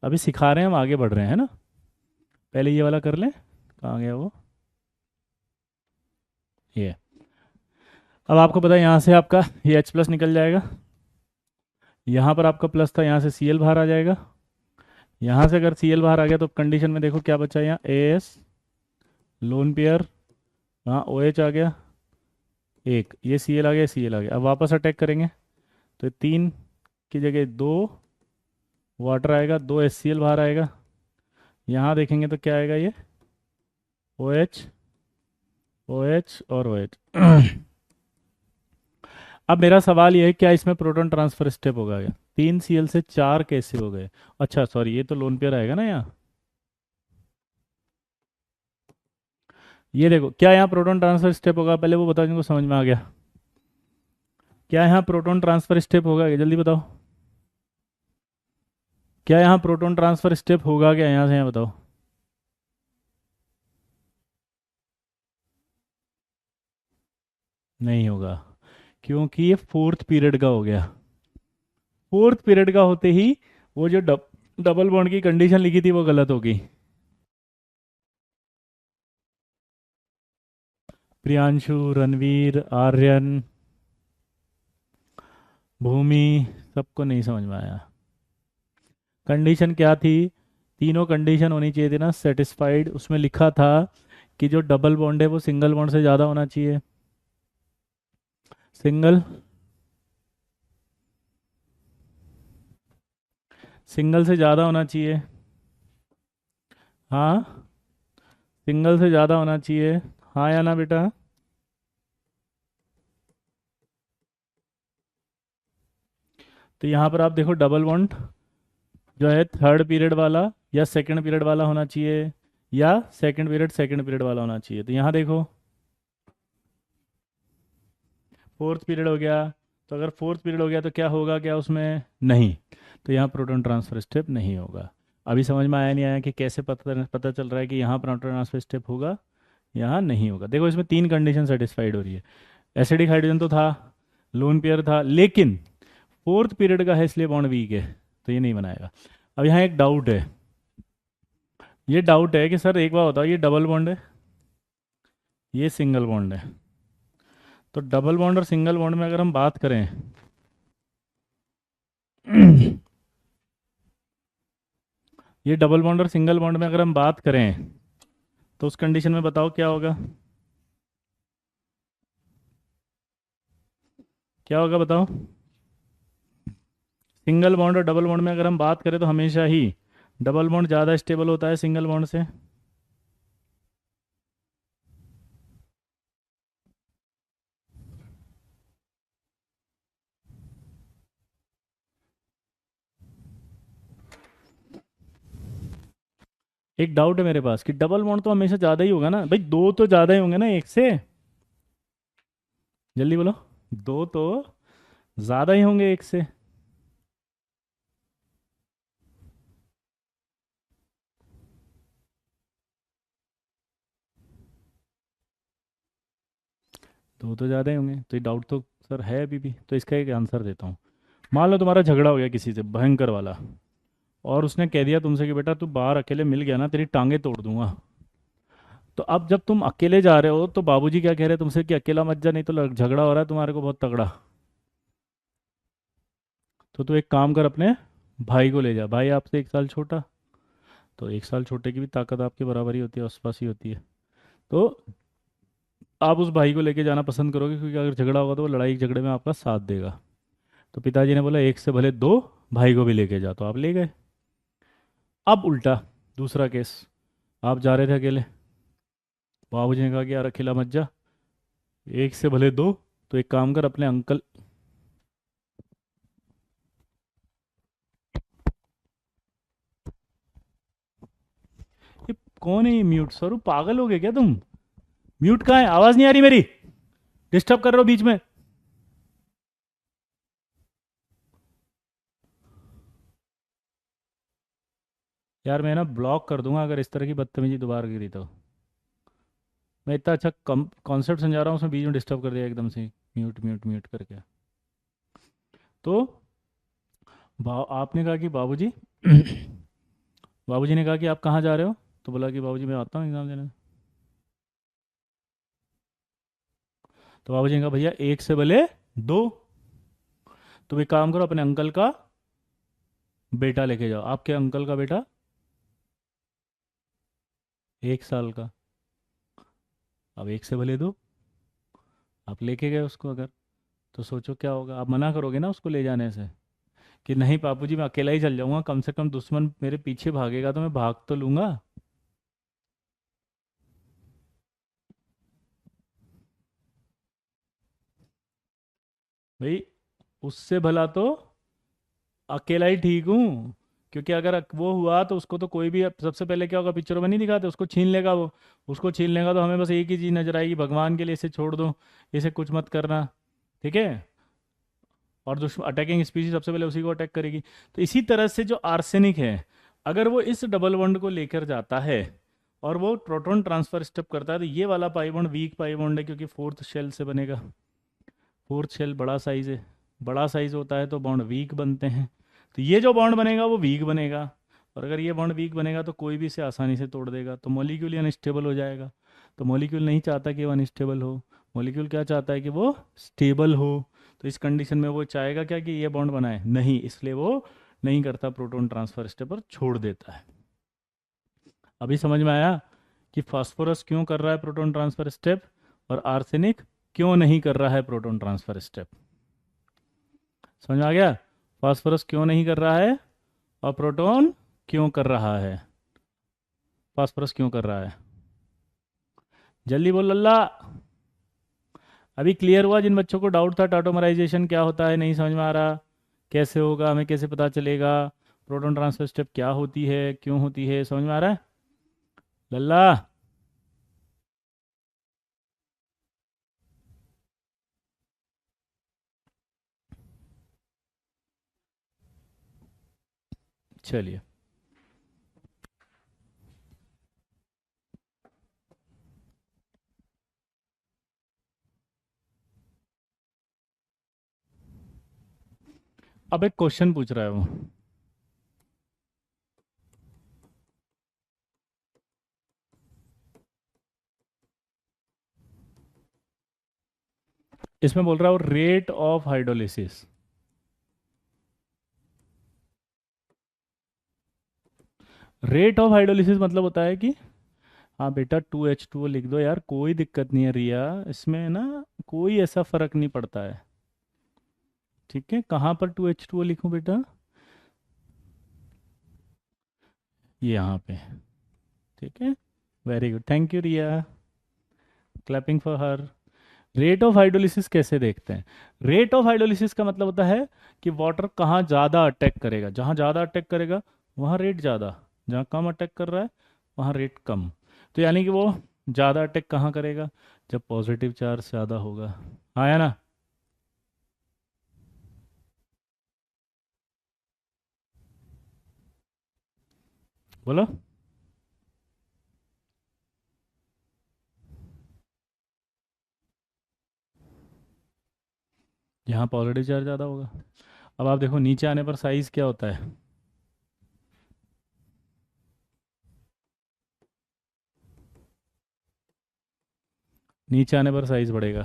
अभी सिखा रहे हैं हम, आगे बढ़ रहे हैं, है ना। पहले ये वाला कर लें, कहाँ गया वो, ये। अब आपको पता है यहाँ से आपका ये H प्लस निकल जाएगा, यहाँ पर आपका प्लस था, यहाँ से Cl बाहर आ जाएगा। यहाँ से अगर Cl बाहर आ गया तो कंडीशन में देखो क्या बचा, यहाँ AS लोन पेयर, हाँ OH आ गया एक, ये Cl आ गया, Cl आ गया। अब वापस अटैक करेंगे तो 3 की जगह 2 वाटर आएगा, 2 HCl बाहर आएगा। यहाँ देखेंगे तो क्या आएगा, ये OH OH और OH। अब मेरा सवाल ये है, क्या इसमें प्रोटॉन ट्रांसफर स्टेप होगा क्या, 3 Cl से 4 कैसे हो गए। अच्छा सॉरी, ये तो लोन पेयर आएगा ना यहाँ। ये देखो क्या यहाँ प्रोटॉन ट्रांसफर स्टेप होगा, पहले वो बताओ जिनको समझ में आ गया। क्या यहाँ प्रोटॉन ट्रांसफर स्टेप होगा क्या, जल्दी बताओ। क्या यहाँ प्रोटॉन ट्रांसफर स्टेप होगा क्या, यहाँ से यहाँ बताओ। नहीं होगा, क्योंकि ये फोर्थ पीरियड का हो गया। फोर्थ पीरियड का होते ही वो जो डबल बॉन्ड की कंडीशन लिखी थी वो गलत होगी। प्रियांशु, रणवीर, आर्यन, भूमि, सबको नहीं समझ में आया। कंडीशन क्या थी, तीनों कंडीशन होनी चाहिए थी ना सेटिस्फाइड, उसमें लिखा था कि जो डबल बॉन्ड है वो सिंगल बॉन्ड से ज़्यादा होना चाहिए। सिंगल सिंगल से ज़्यादा होना चाहिए, हाँ सिंगल से ज़्यादा होना चाहिए, हाँ या ना बेटा। तो यहाँ पर आप देखो डबल बॉन्ड जो है थर्ड पीरियड वाला या सेकंड पीरियड वाला होना चाहिए, या सेकंड पीरियड वाला होना चाहिए। तो यहाँ देखो फोर्थ पीरियड हो गया, तो अगर फोर्थ पीरियड हो गया तो क्या होगा क्या उसमें, नहीं। तो यहाँ प्रोटॉन ट्रांसफर स्टेप नहीं होगा। अभी समझ में आया नहीं आया कि कैसे पता पता चल रहा है कि यहाँ प्रोटॉन ट्रांसफर स्टेप होगा, यहाँ नहीं होगा। देखो इसमें 3 कंडीशन सेटिस्फाइड हो रही है, एसिडिक हाइड्रोजन तो था, लोन पेयर था, लेकिन फोर्थ पीरियड का है इसलिए बॉन्ड वीक है, तो ये नहीं बनाएगा। अब यहाँ एक डाउट है, ये डाउट है कि सर एक बार बताओ, ये डबल बॉन्ड है, ये सिंगल बॉन्ड है, तो डबल बॉन्ड और सिंगल बॉन्ड में अगर हम बात करें ये डबल बॉन्ड और सिंगल बॉन्ड में अगर हम बात करें तो उस कंडीशन में बताओ क्या होगा, क्या होगा बताओ। सिंगल बॉन्ड और डबल बॉन्ड में अगर हम बात करें तो हमेशा ही डबल बॉन्ड ज़्यादा स्टेबल होता है सिंगल बॉन्ड से। एक डाउट है मेरे पास कि डबल बॉन्ड तो हमेशा ज़्यादा ही होगा ना भाई, दो तो ज़्यादा ही होंगे ना एक से, जल्दी बोलो, दो तो ज़्यादा ही होंगे एक से। दो तो ज़्यादा ही होंगे, तो ये डाउट तो सर है अभी भी। तो इसका एक आंसर देता हूँ। मान लो तुम्हारा झगड़ा हो गया किसी से भयंकर वाला, और उसने कह दिया तुमसे कि बेटा तू बाहर अकेले मिल गया ना तेरी टांगे तोड़ दूंगा। तो अब जब तुम अकेले जा रहे हो तो बाबूजी क्या कह रहे हैं तुमसे कि अकेला मत जा, नहीं तो झगड़ा हो रहा है तुम्हारे को बहुत तगड़ा। तो तू एक काम कर, अपने भाई को ले जा, भाई आपसे 1 साल छोटा, तो 1 साल छोटे की भी ताकत आपके बराबर ही होती है, आसपास ही होती है। तो आप उस भाई को लेके जाना पसंद करोगे, क्योंकि अगर झगड़ा होगा तो वो लड़ाई झगड़े में आपका साथ देगा। तो पिताजी ने बोला एक से भले दो, भाई को भी लेके जा, तो आप ले गए। अब उल्टा दूसरा केस, आप जा रहे थे अकेले, बाबूजी ने कहा कि यार अकेला मत जा, एक से भले दो, तो एक काम कर अपने अंकल। ये कौन है ये म्यूट, स्वरूप पागल हो गए क्या तुम। म्यूट कहाँ है, आवाज नहीं आ रही मेरी, डिस्टर्ब कर रहे हो बीच में। यार मैं ना ब्लॉक कर दूंगा अगर इस तरह की बदतमीजी दोबारा गिरी तो। मैं इतना अच्छा कॉन्सेप्ट समझा रहा हूँ, उसमें बीच में डिस्टर्ब कर दिया एकदम से, म्यूट म्यूट म्यूट करके। तो आपने कहा कि बाबूजी बाबूजी ने कहा कि आप कहाँ जा रहे हो, तो बोला कि बाबूजी मैं आता हूँ एग्ज़ाम देने। तो बाबूजी ने कहा भैया एक से भले दो, तुम एक काम करो अपने अंकल का बेटा लेके जाओ। आपके अंकल का बेटा 1 साल का, अब एक से भले दो, आप लेके गए उसको अगर, तो सोचो क्या होगा। आप मना करोगे ना उसको ले जाने से कि नहीं पापू जी मैं अकेला ही चल जाऊंगा, कम से कम दुश्मन मेरे पीछे भागेगा तो मैं भाग तो लूंगा। भाई उससे भला तो अकेला ही ठीक हूँ, क्योंकि अगर वो हुआ तो उसको तो कोई भी, सबसे पहले क्या होगा पिक्चरों में नहीं दिखाते, उसको छीन लेगा वो। उसको छीन लेगा तो हमें बस एक ही चीज़ नजर आएगी, भगवान के लिए इसे छोड़ दो, इसे कुछ मत करना, ठीक है। और दुश्मन अटैकिंग स्पीशीज सबसे पहले उसी को अटैक करेगी। तो इसी तरह से जो आर्सेनिक है, अगर वो इस डबल बॉन्ड को लेकर जाता है और वो प्रोटॉन ट्रांसफर स्टेप करता है, तो ये वाला pi bond weak pi bond है, क्योंकि फोर्थ शेल से बनेगा। फोर्थ शेल बड़ा साइज है, बड़ा साइज होता है तो बॉन्ड वीक बनते हैं। तो ये जो बॉन्ड बनेगा वो वीक बनेगा, और अगर ये बॉन्ड वीक बनेगा तो कोई भी इसे आसानी से तोड़ देगा, तो मॉलिक्यूल अनस्टेबल हो जाएगा। तो मॉलिक्यूल नहीं चाहता कि वो अनस्टेबल हो, मॉलिक्यूल क्या चाहता है कि वो स्टेबल हो। तो इस कंडीशन में वो चाहेगा क्या कि ये बॉन्ड बनाए, नहीं, इसलिए वो नहीं करता, प्रोटॉन ट्रांसफर स्टेप पर छोड़ देता है। अभी समझ में आया कि फास्फोरस क्यों कर रहा है प्रोटॉन ट्रांसफर स्टेप, और आर्सेनिक क्यों नहीं कर रहा है प्रोटॉन ट्रांसफर स्टेप। समझ में आ गया, फास्फोरस क्यों नहीं कर रहा है और प्रोटॉन क्यों कर रहा है। फास्फोरस क्यों कर रहा है, जल्दी बोल लल्ला। अभी क्लियर हुआ जिन बच्चों को डाउट था टाटोमराइजेशन क्या होता है, नहीं समझ में आ रहा, कैसे होगा, हमें कैसे पता चलेगा, प्रोटॉन ट्रांसफर स्टेप क्या होती है, क्यों होती है, समझ में आ रहा है लल्ला। चलिए, अब एक क्वेश्चन पूछ रहा है वो। इसमें बोल रहा है rate of hydrolysis. Rate of hydrolysis मतलब होता है कि, हाँ बेटा 2H2O लिख दो यार, कोई दिक्कत नहीं है रिया, इसमें ना कोई ऐसा फर्क नहीं पड़ता है। ठीक है, कहाँ पर 2H2O लिखूं बेटा, ये यहाँ पे। ठीक है, very good, thank you Riya, clapping for her. Rate of hydrolysis कैसे देखते हैं, रेट ऑफ हाइड्रोलिसिस का मतलब होता है कि वाटर कहाँ ज़्यादा अटैक करेगा, जहाँ ज़्यादा अटैक करेगा वहाँ रेट ज़्यादा, जहाँ कम अटैक कर रहा है वहाँ रेट कम। तो यानी कि वो ज़्यादा अटैक कहाँ करेगा, जब पॉजिटिव चार्ज ज़्यादा होगा। आया ना, बोलो। यहाँ पॉजिटिव चार्ज ज़्यादा होगा। अब आप देखो नीचे आने पर साइज़ क्या होता है, नीचे आने पर साइज़ बढ़ेगा,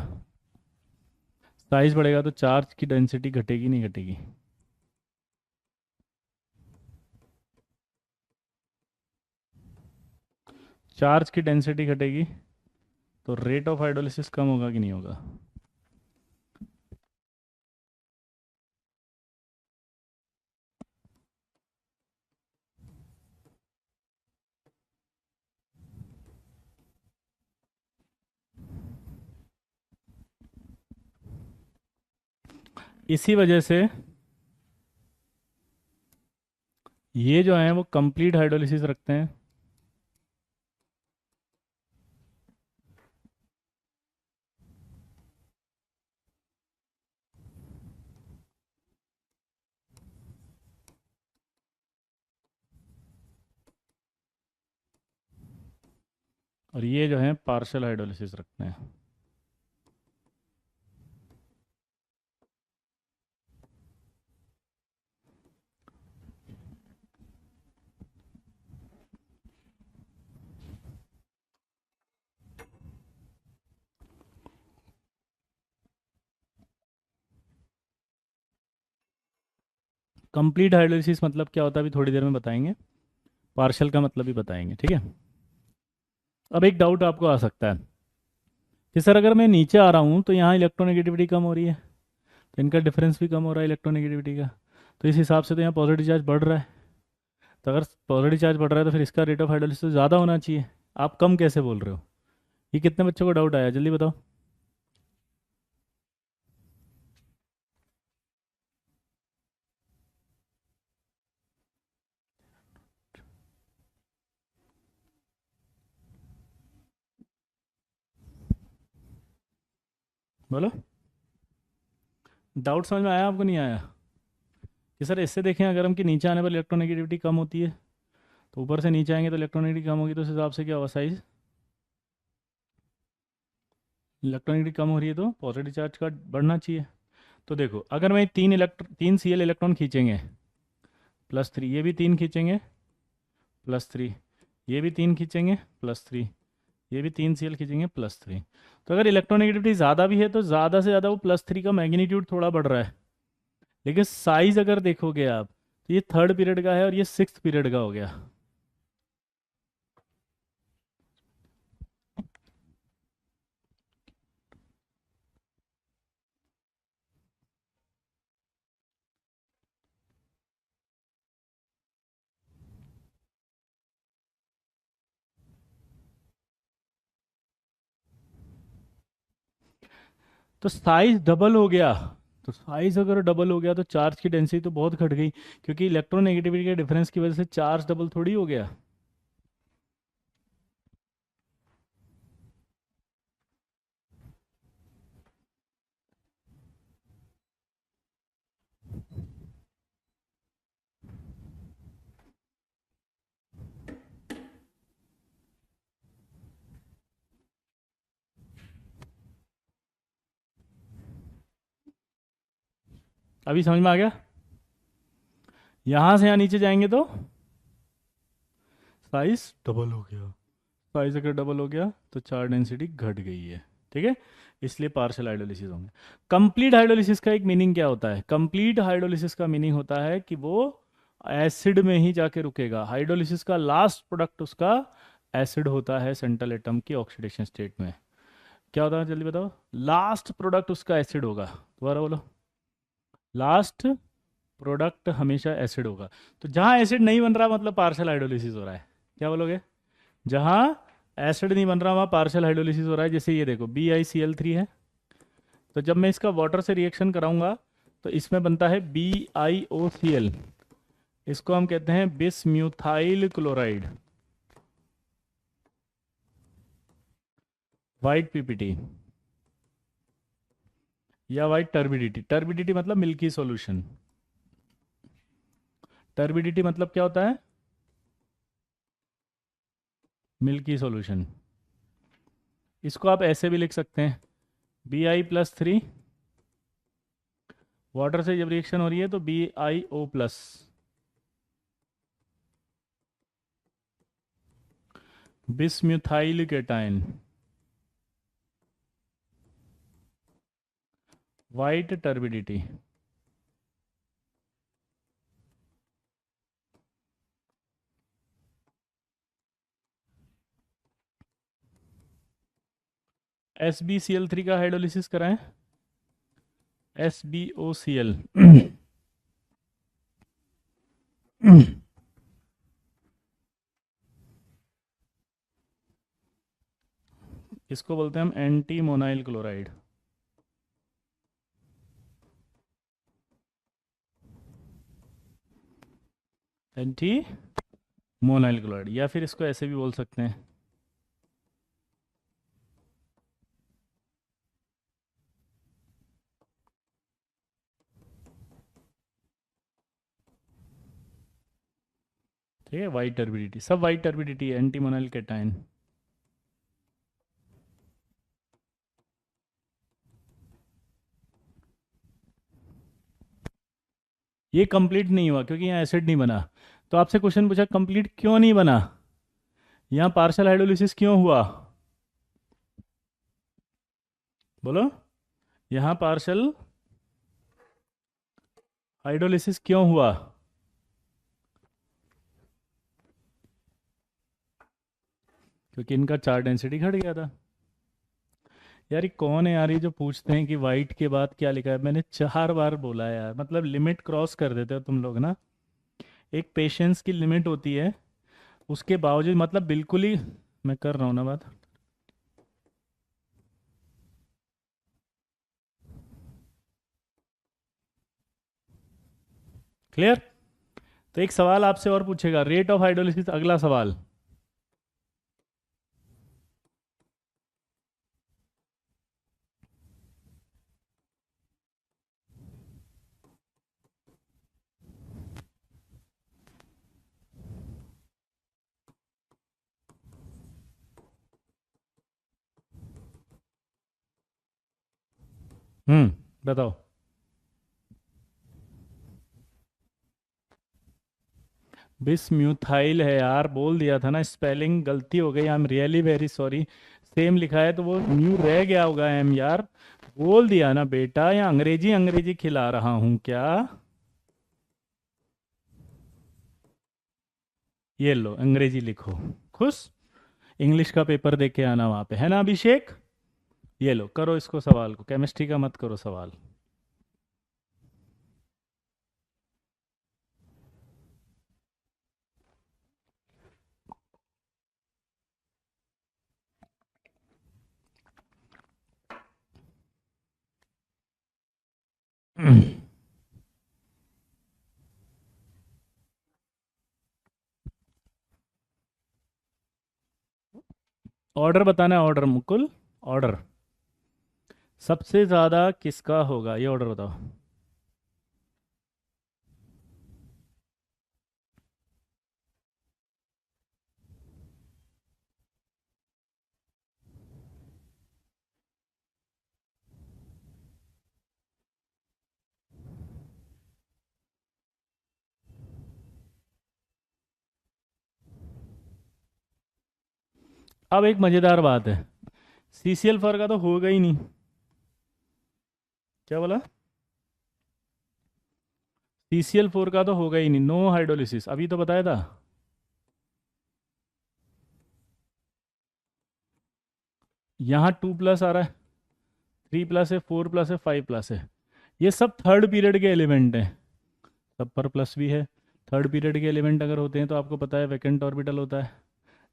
साइज़ बढ़ेगा तो चार्ज की डेंसिटी घटेगी नहीं घटेगी। चार्ज की डेंसिटी घटेगी तो रेट ऑफ हाइड्रोलिसिस कम होगा कि नहीं होगा। इसी वजह से ये जो है वो कंप्लीट हाइड्रोलिसिस रखते हैं, और ये जो है पार्शियल हाइड्रोलिसिस रखते हैं। कंप्लीट हाइड्रोलिसिस मतलब क्या होता है अभी थोड़ी देर में बताएंगे, पार्शल का मतलब भी बताएंगे, ठीक है। अब एक डाउट आपको आ सकता है कि सर अगर मैं नीचे आ रहा हूँ तो यहाँ इलेक्ट्रोनेगेटिविटी कम हो रही है, तो इनका डिफरेंस भी कम हो रहा है इलेक्ट्रोनेगेटिविटी का, तो इस हिसाब से तो यहाँ पॉजिटिव चार्ज बढ़ रहा है। तो अगर पॉजिटिव चार्ज बढ़ रहा है तो फिर इसका रेट ऑफ हाइड्रोलिसिस ज़्यादा होना चाहिए। आप कम कैसे बोल रहे हो? ये कितने बच्चों को डाउट आया, जल्दी बताओ। बोलो, डाउट समझ में आया आपको, नहीं आया? कि सर इससे देखें अगर हम कि नीचे आने पर इलेक्ट्रोनेगेटिविटी कम होती है, तो ऊपर से नीचे आएंगे तो इलेक्ट्रोनेगेटिविटी कम होगी, तो उस हिसाब से क्या होगा साइज, इलेक्ट्रोनेगेटिविटी कम हो रही है तो पॉजिटिव चार्ज का बढ़ना चाहिए। तो देखो अगर मैं तीन Cl इलेक्ट्रॉन खींचेंगे +3, ये भी तीन खींचेंगे +3, ये भी तीन खींचेंगे +3, ये भी तीन Cl खींचेंगे +3, तो अगर इलेक्ट्रोनेगेटिविटी ज़्यादा भी है तो ज़्यादा से ज़्यादा वो +3 का मैग्नीट्यूड थोड़ा बढ़ रहा है, लेकिन साइज अगर देखोगे आप तो ये थर्ड पीरियड का है और ये सिक्स्थ पीरियड का हो गया। तो साइज डबल हो गया, तो साइज अगर डबल हो गया तो चार्ज की डेंसिटी तो बहुत घट गई, क्योंकि इलेक्ट्रोनेगेटिविटी के डिफरेंस की वजह से चार्ज डबल थोड़ी हो गया। अभी समझ में आ गया? यहां से यहाँ नीचे जाएंगे तो साइज डबल हो गया, साइज अगर डबल हो गया तो चार्ज डेंसिटी घट गई है, ठीक है। इसलिए पार्शियल हाइड्रोलिसिस होंगे। कंप्लीट हाइड्रोलिसिस का एक मीनिंग क्या होता है? कंप्लीट हाइड्रोलिसिस का मीनिंग होता है कि वो एसिड में ही जाके रुकेगा, हाइड्रोलिसिस का लास्ट प्रोडक्ट उसका एसिड होता है सेंट्रल एटम की ऑक्सीडेशन स्टेट में। क्या होता है जल्दी बताओ, लास्ट प्रोडक्ट उसका एसिड होगा, दोबारा बोलो, लास्ट प्रोडक्ट हमेशा एसिड होगा। तो जहां एसिड नहीं बन रहा मतलब पार्शियल हाइड्रोलिसिस हो रहा है, क्या बोलोगे? जहां एसिड नहीं बन रहा वहां पार्शियल हाइड्रोलिसिस हो रहा है। जैसे ये देखो BiCl3 है, तो जब मैं इसका वाटर से रिएक्शन कराऊंगा तो इसमें बनता है BiOCl, इसको हम कहते हैं बिस्म्यूथाइल क्लोराइड, वाइट पीपीटी या वाइट टर्बिडिटी। टर्बिडिटी मतलब मिल्की सॉल्यूशन, टर्बिडिटी मतलब क्या होता है? Milky solution. इसको आप ऐसे भी लिख सकते हैं, Bi+3, वाटर से जब रिएक्शन हो रही है तो BiO+, bismuthyl cation, white turbidity. SbCl3 का हाइड्रोलिसिस कराएं, SbOCl, इसको बोलते हैं हम antimonyl chloride, antimonyl chloride, या फिर इसको ऐसे भी बोल सकते हैं, ठीक है, वाइट टर्बिडिटी, सब वाइट टर्बिडिटी है, एंटी मोनाइल केटाइन। ये कंप्लीट नहीं हुआ क्योंकि यहाँ एसिड नहीं बना। तो आपसे क्वेश्चन पूछा कंप्लीट क्यों नहीं बना, यहाँ पार्शियल हाइड्रोलिसिस क्यों हुआ, बोलो। यहाँ पार्शियल हाइड्रोलिसिस क्यों हुआ? क्योंकि इनका चार डेंसिटी घट गया था। यार ये कौन है यार, ये जो पूछते हैं कि वाइट के बाद क्या लिखा है? मैंने 4 बार बोला है यार, मतलब लिमिट क्रॉस कर देते हो तुम लोग ना। एक पेशेंस की लिमिट होती है, उसके बावजूद मतलब बिल्कुल ही। मैं कर रहा हूँ ना बात। क्लियर? तो एक सवाल आपसे और पूछेगा, रेट ऑफ हाइड्रोलिसिस, अगला सवाल। बताओ। बिस्म्यूथाइल है यार, बोल दिया था ना, स्पेलिंग गलती हो गई, I am really very sorry. Same लिखा है तो वो म्यू रह गया होगा एम यार। बोल दिया ना बेटा, या अंग्रेजी अंग्रेजी खिला रहा हूँ क्या? ये लो अंग्रेजी लिखो। खुश? इंग्लिश का पेपर दे के आना वहाँ पे, है ना अभिषेक? ये लो, करो इसको सवाल को, केमिस्ट्री का मत करो सवाल। ऑर्डर बताना है, ऑर्डर मुकुल। ऑर्डर सबसे ज्यादा किसका होगा, ये ऑर्डर बताओ। अब एक मजेदार बात है, CCl4 का तो होगा ही नहीं। क्या बोला? CCl4 का तो होगा ही नहीं, नो हाइड्रोलिसिस, अभी तो बताया था। यहाँ 2+ आ रहा है, 3+ है, 4+ है, 5+ है। ये सब थर्ड पीरियड के एलिमेंट हैं, सब पर प्लस भी है। थर्ड पीरियड के एलिमेंट अगर होते हैं तो आपको पता है वैकेंट ऑर्बिटल होता है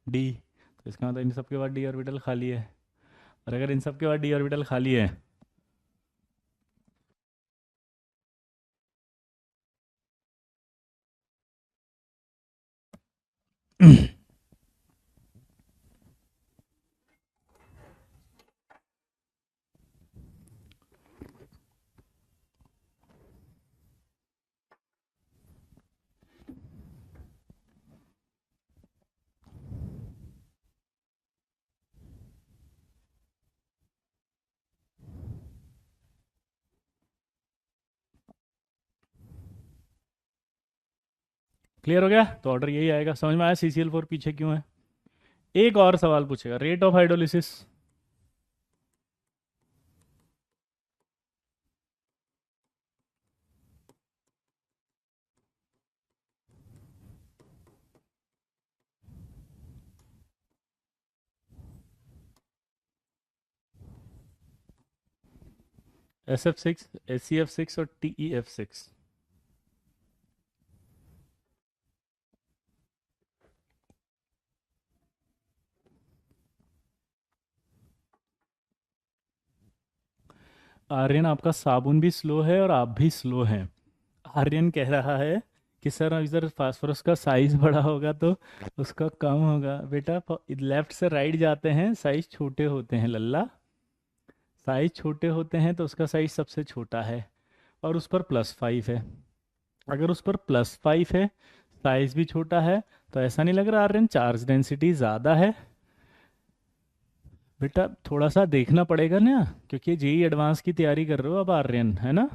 डी। तो इसका मतलब इन सब के बाद डी ऑर्बिटल खाली है। और अगर इन सब के बाद डी ऑर्बिटल खाली है। क्लियर हो गया? तो ऑर्डर यही आएगा, समझ में आया CCl4 पीछे क्यों है? एक और सवाल पूछेगा, rate of hydrolysis. SF6, SCF6 और TEF6। आर्यन आपका साबुन भी स्लो है और आप भी स्लो हैं। आर्यन कह रहा है कि सर इधर फास्फोरस का साइज बड़ा होगा तो उसका कम होगा। बेटा लेफ्ट से राइट जाते हैं, साइज छोटे होते हैं लल्ला। साइज छोटे होते हैं तो उसका साइज सबसे छोटा है, और उस पर +5 है। अगर उस पर +5 है, साइज भी छोटा है, तो ऐसा नहीं लग रहा आर्यन चार्ज डेंसिटी ज़्यादा है? बेटा थोड़ा सा देखना पड़ेगा ना, क्योंकि जेई एडवांस की तैयारी कर रहे हो अब आर्यन, है ना?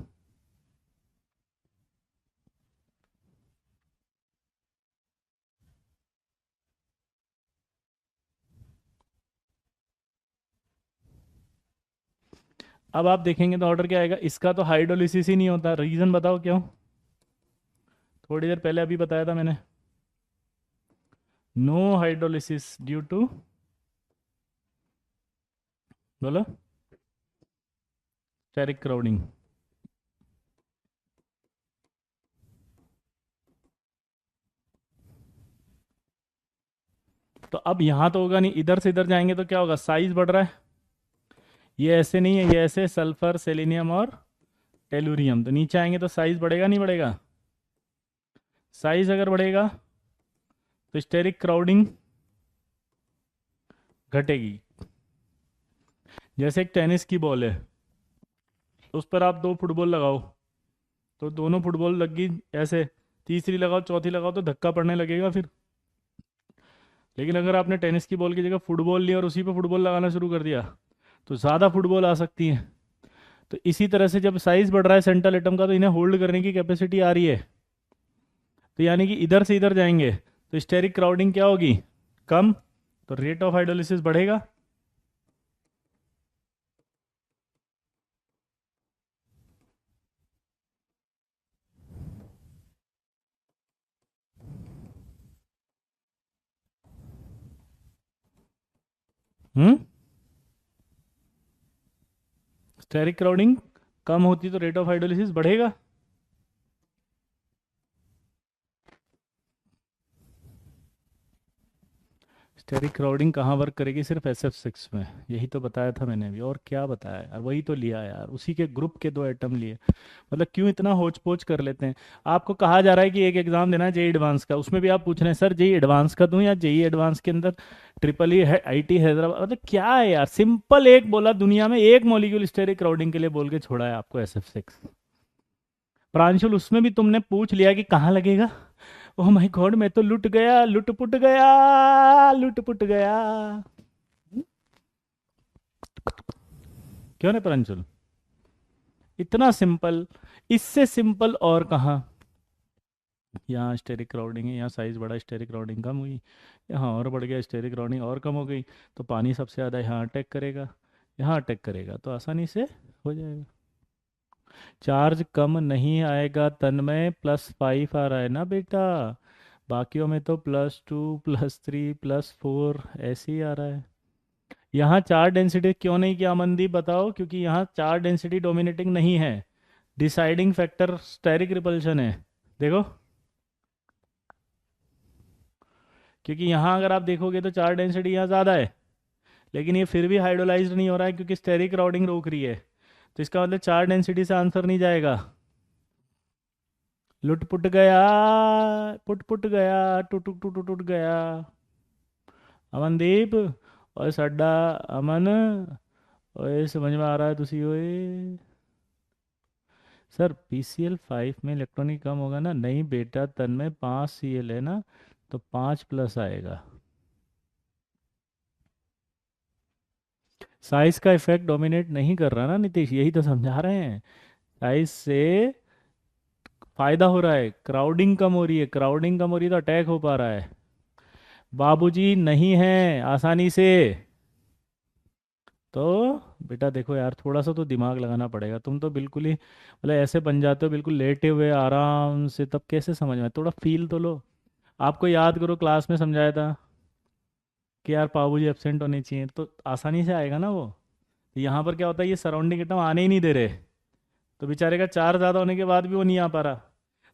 अब आप देखेंगे तो ऑर्डर क्या आएगा, इसका तो हाइड्रोलिसिस ही नहीं होता, रीज़न बताओ क्यों? थोड़ी देर पहले अभी बताया था मैंने, नो हाइड्रोलिसिस ड्यू टू, बोलो, स्टेरिक क्राउडिंग। तो अब यहां तो होगा नहीं, इधर से इधर जाएंगे तो क्या होगा, साइज बढ़ रहा है। ये ऐसे नहीं है, ये ऐसे सल्फर सेलेनियम और टेलुरियम, तो नीचे आएंगे तो साइज बढ़ेगा नहीं बढ़ेगा। साइज अगर बढ़ेगा तो स्टेरिक क्राउडिंग घटेगी। जैसे एक टेनिस की बॉल है, उस पर आप दो फुटबॉल लगाओ, तो दोनों फुटबॉल लग गई ऐसे, तीसरी लगाओ चौथी लगाओ तो धक्का पड़ने लगेगा फिर। लेकिन अगर आपने टेनिस की बॉल की जगह फुटबॉल ली और उसी पे फुटबॉल लगाना शुरू कर दिया तो ज़्यादा फुटबॉल आ सकती है। तो इसी तरह से जब साइज बढ़ रहा है सेंट्रल एटम का, तो इन्हें होल्ड करने की कैपेसिटी आ रही है। तो यानी कि इधर से इधर जाएंगे तो स्टेरिक क्राउडिंग क्या होगी, कम, तो रेट ऑफ हाइड्रोलिसिस बढ़ेगा। स्टेरिक क्राउडिंग कम होती तो रेट ऑफ हाइड्रोलिसिस बढ़ेगा। स्टेरिक क्राउडिंग कहाँ वर्क करेगी, सिर्फ SF6 में, यही तो बताया था मैंने भी, और क्या बताया यार, वही तो लिया यार, उसी के ग्रुप के दो एटम लिए। मतलब क्यों इतना होच पोच कर लेते हैं। आपको कहा जा रहा है कि एक एग्जाम देना है जेई एडवांस का, उसमें भी आप पूछ रहे हैं सर जेई एडवांस का दूं या जेई एडवांस के अंदर ट्रिपल ई IIT हैदराबाद, मतलब क्या है यार, सिंपल एक बोला, दुनिया में एक मॉलिक्यूल स्टेरिक क्राउडिंग के लिए बोल के छोड़ा है आपको SF6। प्रांशुल उसमें भी तुमने पूछ लिया कि कहाँ लगेगा, ओह माय गॉड मैं तो लुट गया, लुट पुट गया, लुट पुट गया। क्यों ना प्रांशुल, इतना सिंपल, इससे सिंपल और कहाँ। यहाँ स्टेरिक क्राउडिंग है, यहाँ साइज बढ़ा, स्टेरिक क्राउडिंग कम हुई, यहाँ और बढ़ गया, स्टेरिक क्राउडिंग और कम हो गई, तो पानी सबसे ज़्यादा यहाँ अटैक करेगा, यहाँ अटैक करेगा तो आसानी से हो जाएगा। चार्ज कम नहीं आएगा तन्मय, +5 आ रहा है ना बेटा, बाकियों में तो +2 +3 +4 ऐसे ही आ रहा है। यहाँ चार्ज डेंसिटी क्यों नहीं किया अमनदीप बताओ, क्योंकि यहाँ चार्ज डेंसिटी डोमिनेटिंग नहीं है, डिसाइडिंग फैक्टर स्टेरिक रिपल्शन है। देखो, क्योंकि यहाँ अगर आप देखोगे तो चार्ज डेंसिटी यहाँ ज़्यादा है, लेकिन ये फिर भी हाइड्रोलाइज्ड नहीं हो रहा है क्योंकि स्टेरिक क्राउडिंग रोक रही है। तो इसका मतलब चार्ज डेंसिटी से आंसर नहीं जाएगा। लुट पुट गया, पुट पुट गया, टुट टुट टुट टुट गया। अमनदीप और सड्डा, अमन, ओए समझ में आ रहा है तुसी ओए। सर PCl5 में इलेक्ट्रॉनिक कम होगा ना, नहीं बेटा तन में 5 Cl है ना, तो 5+ आएगा। साइज का इफेक्ट डोमिनेट नहीं कर रहा ना नीतीश, यही तो समझा रहे हैं। साइज से फायदा हो रहा है, क्राउडिंग कम हो रही है, क्राउडिंग कम हो रही है तो अटैक हो पा रहा है। बाबूजी नहीं है आसानी से। तो बेटा देखो यार, थोड़ा सा तो दिमाग लगाना पड़ेगा, तुम तो बिल्कुल ही मतलब ऐसे बन जाते हो बिल्कुल लेटे हुए आराम से, तब कैसे समझ में, थोड़ा फील तो लो। आपको याद करो क्लास में समझाया था कि यार बाबूजी एब्सेंट होने चाहिए, तो आसानी से आएगा ना वो। यहाँ पर क्या होता है, ये सराउंडिंग एकदम आने ही नहीं दे रहे, तो बेचारे का चार्ज ज़्यादा होने के बाद भी वो नहीं आ पा रहा।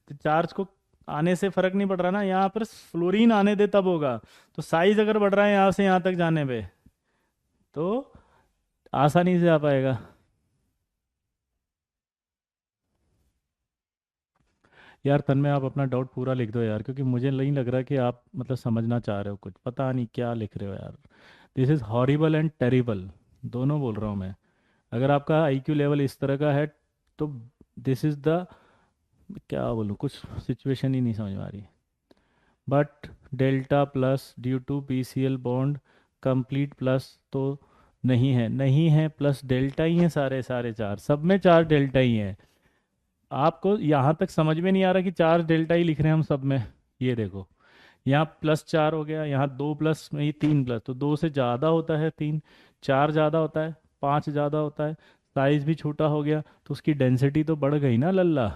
तो चार्ज को आने से फर्क नहीं पड़ रहा ना, यहाँ पर फ्लोरीन आने दे तब होगा। तो साइज अगर बढ़ रहा है यहाँ से यहाँ तक जाने पे, तो आसानी से आ पाएगा। यार तन में आप अपना डाउट पूरा लिख दो यार, क्योंकि मुझे नहीं लग रहा कि आप मतलब समझना चाह रहे हो, कुछ पता नहीं क्या लिख रहे हो यार। This is horrible and terrible, दोनों बोल रहा हूँ मैं। अगर आपका IQ लेवल इस तरह का है तो दिस इज़ द, क्या बोलूँ, कुछ सिचुएशन ही नहीं समझ में आ रही। But delta plus due to PCl bond, complete plus तो नहीं है, नहीं है, प्लस डेल्टा ही है, सारे सारे चार सब में चार डेल्टा ही है। आपको यहाँ तक समझ में नहीं आ रहा कि चार डेल्टा ही लिख रहे हैं हम सब में। ये देखो, यहाँ +4 हो गया, यहाँ 2+ में, ये 3+, तो 2 से ज़्यादा होता है 3, 4 ज़्यादा होता है, 5 ज़्यादा होता है, साइज भी छोटा हो गया, तो उसकी डेंसिटी तो बढ़ गई ना लल्ला।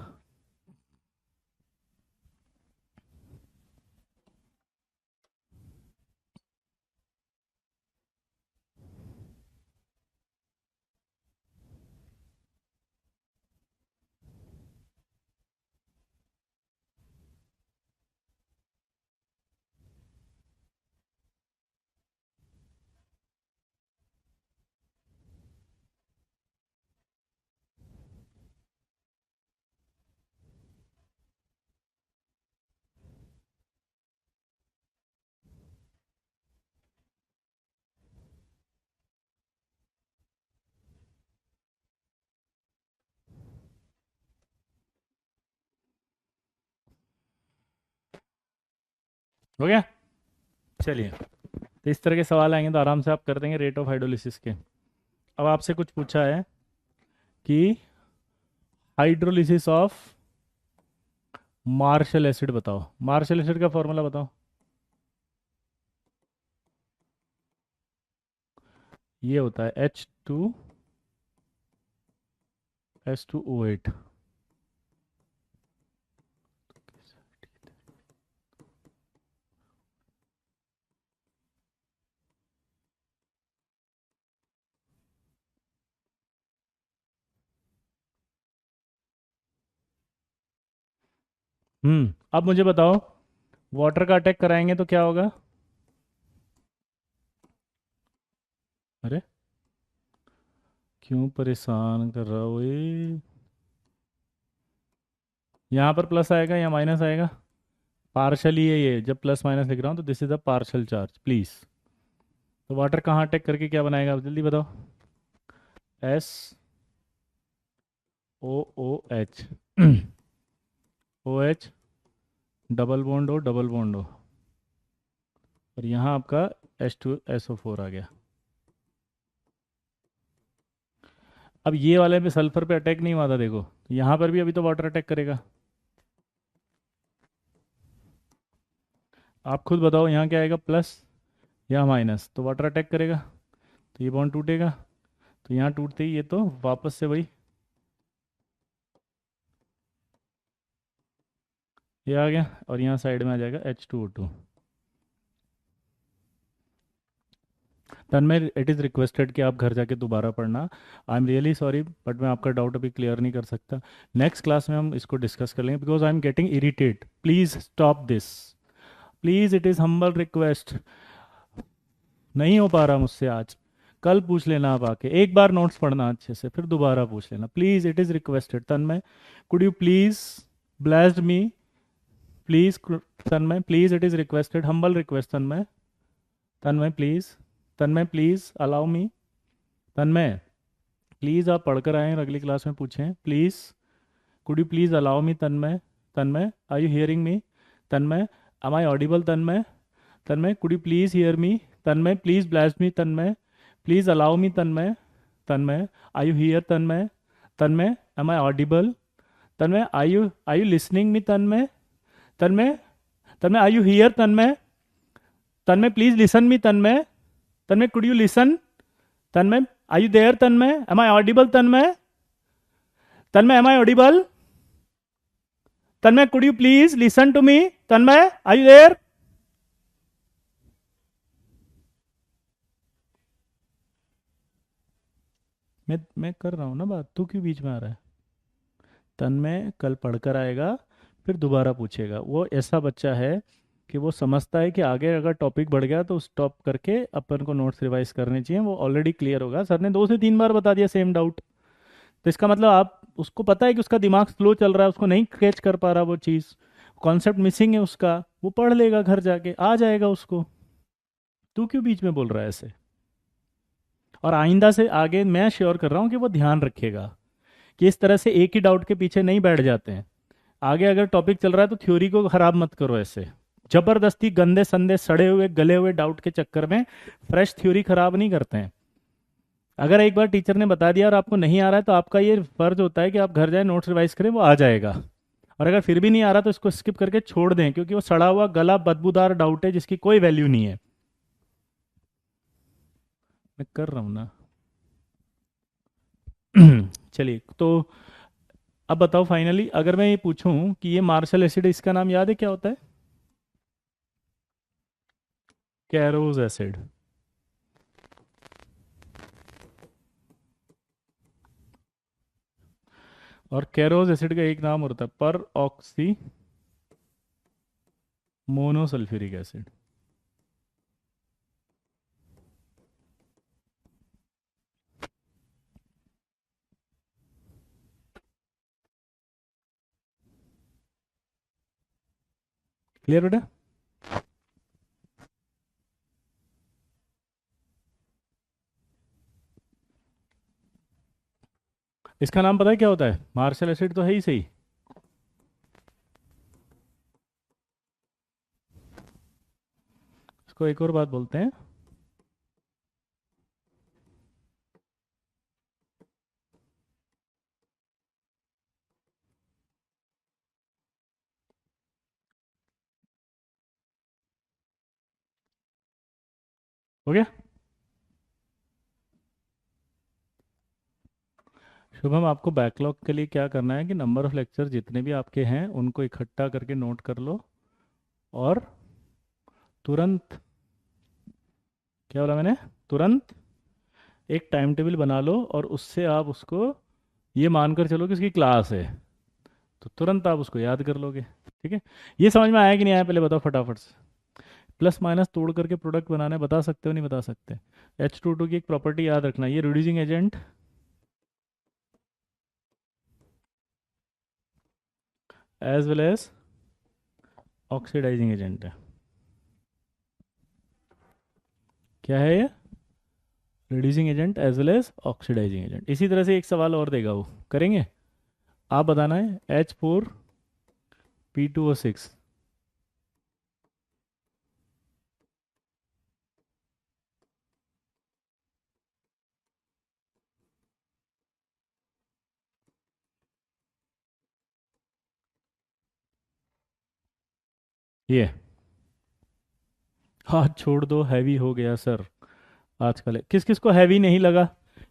हो गया। चलिए, तो इस तरह के सवाल आएंगे तो आराम से आप कर देंगे रेट ऑफ हाइड्रोलिसिस के। अब आपसे कुछ पूछा है कि हाइड्रोलिसिस ऑफ मार्शल एसिड बताओ। मार्शल एसिड का फॉर्मूला बताओ। ये होता है H2S2O8। अब मुझे बताओ, वाटर का अटैक कराएंगे तो क्या होगा? अरे, क्यों परेशान कर रहा हो ये? यहाँ पर प्लस आएगा या माइनस आएगा? पार्शल ही है ये, जब प्लस माइनस लिख रहा हूँ तो this is a partial charge please. तो वाटर कहाँ अटैक करके क्या बनाएगा, आप जल्दी बताओ। SOOH। OH, डबल बॉन्ड हो, डबल बॉन्ड हो, और यहाँ आपका H2SO4 आ गया। अब ये वाले में सल्फर पे अटैक नहीं हुआ था, देखो यहाँ पर भी अभी तो वाटर अटैक करेगा। आप खुद बताओ यहाँ क्या आएगा, प्लस या माइनस? तो वाटर अटैक करेगा तो ये बॉन्ड टूटेगा, तो यहाँ टूटते ही ये तो वापस से वही ये आ गया, और यहाँ साइड में आ जाएगा H2O2। Tanmay, it is requested कि आप घर जाके दोबारा पढ़ना। I am really sorry but मैं आपका डाउट अभी क्लियर नहीं कर सकता। नेक्स्ट क्लास में हम इसको डिस्कस कर लेंगे, because I am getting irritate. Please stop this, please, it is humble request. नहीं हो पा रहा मुझसे आज। कल पूछ लेना आप आके, एक बार नोट्स पढ़ना अच्छे से, फिर दोबारा पूछ लेना please. It is requested. Tanmay, could you please blessed me, please. Tanmay please, it is requested, humble request. Tanmay, Tanmay please, Tanmay please allow me. Tanmay please आप पढ़कर आएँ और अगली क्लास में पूछें please. Could you please allow me Tanmay? Tanmay, are you hearing me? Tanmay, am I audible? Tanmay, Tanmay could you please hear me? Tanmay please bless me. Tanmay please allow me. Tanmay, Tanmay are you here? Tanmay, Tanmay am I audible? Tanmay are you listening me? Tanmay, Tanmay, Tanmay are you here? Tanmay, Tanmay please listen me. Tanmay, Tanmay could you listen? Tanmay are you there? Tanmay am I audible? Tanmay, Tanmay am I audible? Tanmay could you please listen to me? Tanmay are you there? मैं कर रहा हूँ ना बात, तू क्यों बीच में आ रहा है? तन्मय कल पढ़कर आएगा, फिर दोबारा पूछेगा। वो ऐसा बच्चा है कि वो समझता है कि आगे अगर टॉपिक बढ़ गया तो स्टॉप करके अपन को नोट्स रिवाइज करने चाहिए। वो ऑलरेडी क्लियर होगा, सर ने 2 से 3 बार बता दिया सेम डाउट। तो इसका मतलब आप उसको पता है कि उसका दिमाग स्लो चल रहा है, उसको नहीं कैच कर पा रहा वो चीज़, कॉन्सेप्ट मिसिंग है उसका। वो पढ़ लेगा घर जाके, आ जाएगा उसको। तू क्यों बीच में बोल रहा है ऐसे? और आइंदा से आगे मैं श्योर कर रहा हूँ कि वो ध्यान रखेगा कि इस तरह से एक ही डाउट के पीछे नहीं बैठ जाते हैं। आगे अगर टॉपिक चल रहा है तो थ्योरी को खराब मत करो ऐसे जबरदस्ती, गंदे संदे सड़े हुए गले हुए डाउट के चक्कर में फ्रेश थ्योरी खराब नहीं करते हैं। अगर एक बार टीचर ने बता दिया और आपको नहीं आ रहा है तो आपका ये फर्ज होता है कि आप घर जाए नोट्स रिवाइज करें, वो आ जाएगा। और अगर फिर भी नहीं आ रहा तो इसको स्किप करके छोड़ दें, क्योंकि वो सड़ा हुआ गला बदबूदार डाउट है जिसकी कोई वैल्यू नहीं है। मैं कर रहा हूँ ना। चलिए, तो अब बताओ फाइनली, अगर मैं ये पूछूं कि ये मार्शल एसिड, इसका नाम याद है क्या होता है? कैरोज एसिड। और कैरोज एसिड का एक नाम होता है पर ऑक्सी मोनोसल्फ्यूरिक एसिड। क्लियर बेटा? इसका नाम पता है क्या होता है? मार्शल एसिड तो है ही सही। इसको एक और बात बोलते हैं। हो गया। शुभम, आपको बैकलॉग के लिए क्या करना है कि नंबर ऑफ लेक्चर जितने भी आपके हैं उनको इकट्ठा करके नोट कर लो, और तुरंत, क्या बोला मैंने, तुरंत एक टाइम टेबल बना लो, और उससे आप उसको ये मानकर चलो कि उसकी क्लास है, तो तुरंत आप उसको याद कर लोगे। ठीक है। ये समझ में आया कि नहीं आया, पहले बताओ फटाफट से। प्लस माइनस तोड़ करके प्रोडक्ट बनाना है, बता सकते हो नहीं बता सकते? H2O की एक प्रॉपर्टी याद रखना, ये reducing agent as well as oxidizing agent है। क्या है ये? Reducing agent as well as oxidizing agent. इसी तरह से एक सवाल और देगा वो, करेंगे। आप बताना है H4P2O6। ये हाथ छोड़ दो, हैवी हो गया सर आजकल। किस किस को हैवी नहीं लगा,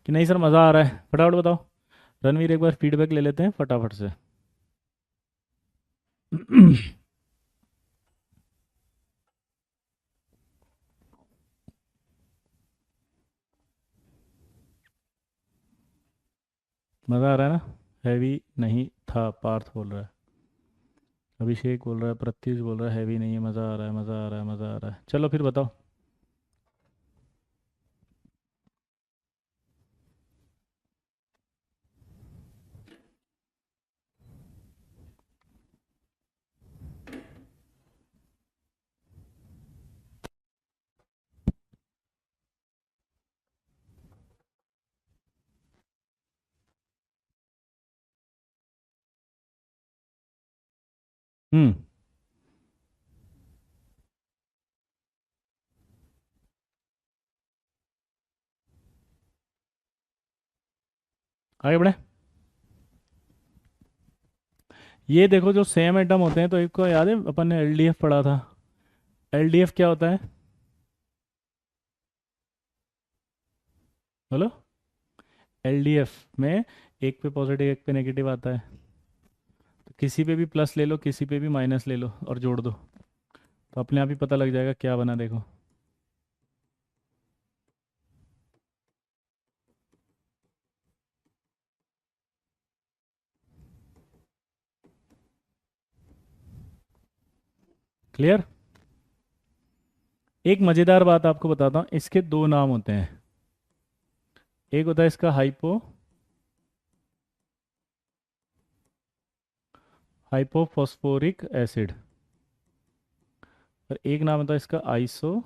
कि नहीं सर मज़ा आ रहा है, फटाफट बताओ। रणवीर, एक बार फीडबैक ले लेते हैं फटाफट से। मज़ा आ रहा है ना? हैवी नहीं था, पार्थ बोल रहा है, अभिषेक बोल रहा है, प्रत्युष बोल रहा है हैवी नहीं है, मज़ा आ रहा है, मज़ा आ रहा है, मज़ा आ रहा है। चलो फिर बताओ। हम्म। आगे बढ़े। ये देखो, जो सेम एटम होते हैं, तो एक को याद है अपन ने एलडीएफ पढ़ा था। एलडीएफ क्या होता है? बोलो। एलडीएफ में एक पे पॉजिटिव एक पे नेगेटिव आता है, तो किसी पे भी प्लस ले लो, किसी पे भी माइनस ले लो और जोड़ दो, तो अपने आप ही पता लग जाएगा क्या बना, देखो। क्लियर? एक मज़ेदार बात आपको बताता हूँ, इसके दो नाम होते हैं। एक होता है इसका हाइपोफॉस्फोरिक एसिड, और एक नाम होता है इसका आइसो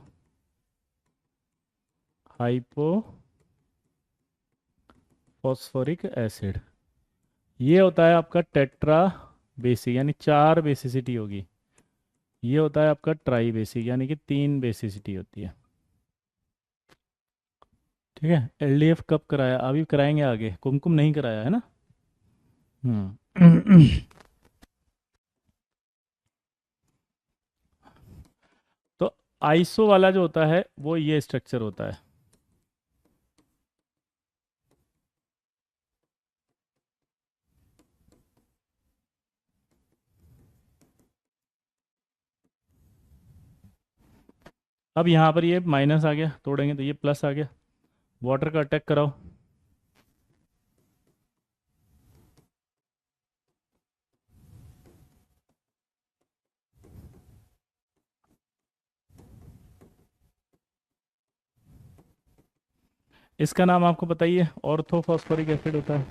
हाइपोफॉस्फोरिक एसिड। ये होता है आपका टेट्रा बेसिक, यानी चार बेसिसिटी होगी। ये होता है आपका ट्राई बेसिक, यानी कि तीन बेसिसिटी होती है। ठीक है। एलडीएफ कब कराया? अभी कराएंगे आगे। कुमकुम नहीं कराया है ना? हम्म। तो आइसो वाला जो होता है वो ये स्ट्रक्चर होता है। अब यहाँ पर ये माइनस आ गया, तोड़ेंगे तो ये प्लस आ गया। वाटर का अटैक कराओ। इसका नाम आपको बताइए, ऑर्थोफॉस्फोरिक एसिड होता है।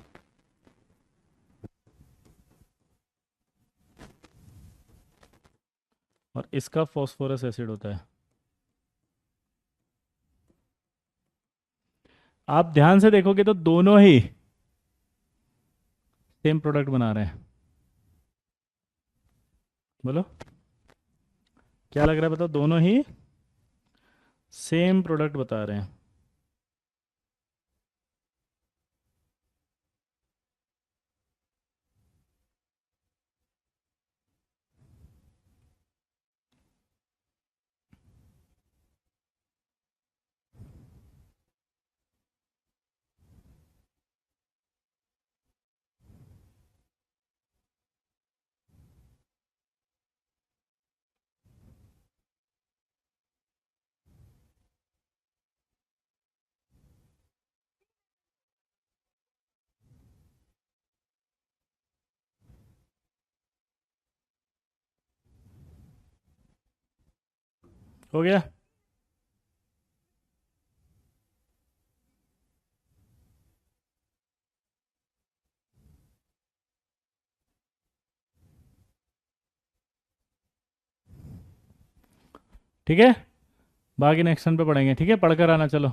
और इसका फॉस्फोरस एसिड होता है। आप ध्यान से देखोगे तो दोनों ही सेम प्रोडक्ट बना रहे हैं। बोलो, क्या लग रहा है बताओ? दोनों ही सेम प्रोडक्ट बता रहे हैं। हो गया। ठीक है, बाकी नेक्स्ट टर्न पे पढ़ेंगे। ठीक है, पढ़कर आना चलो।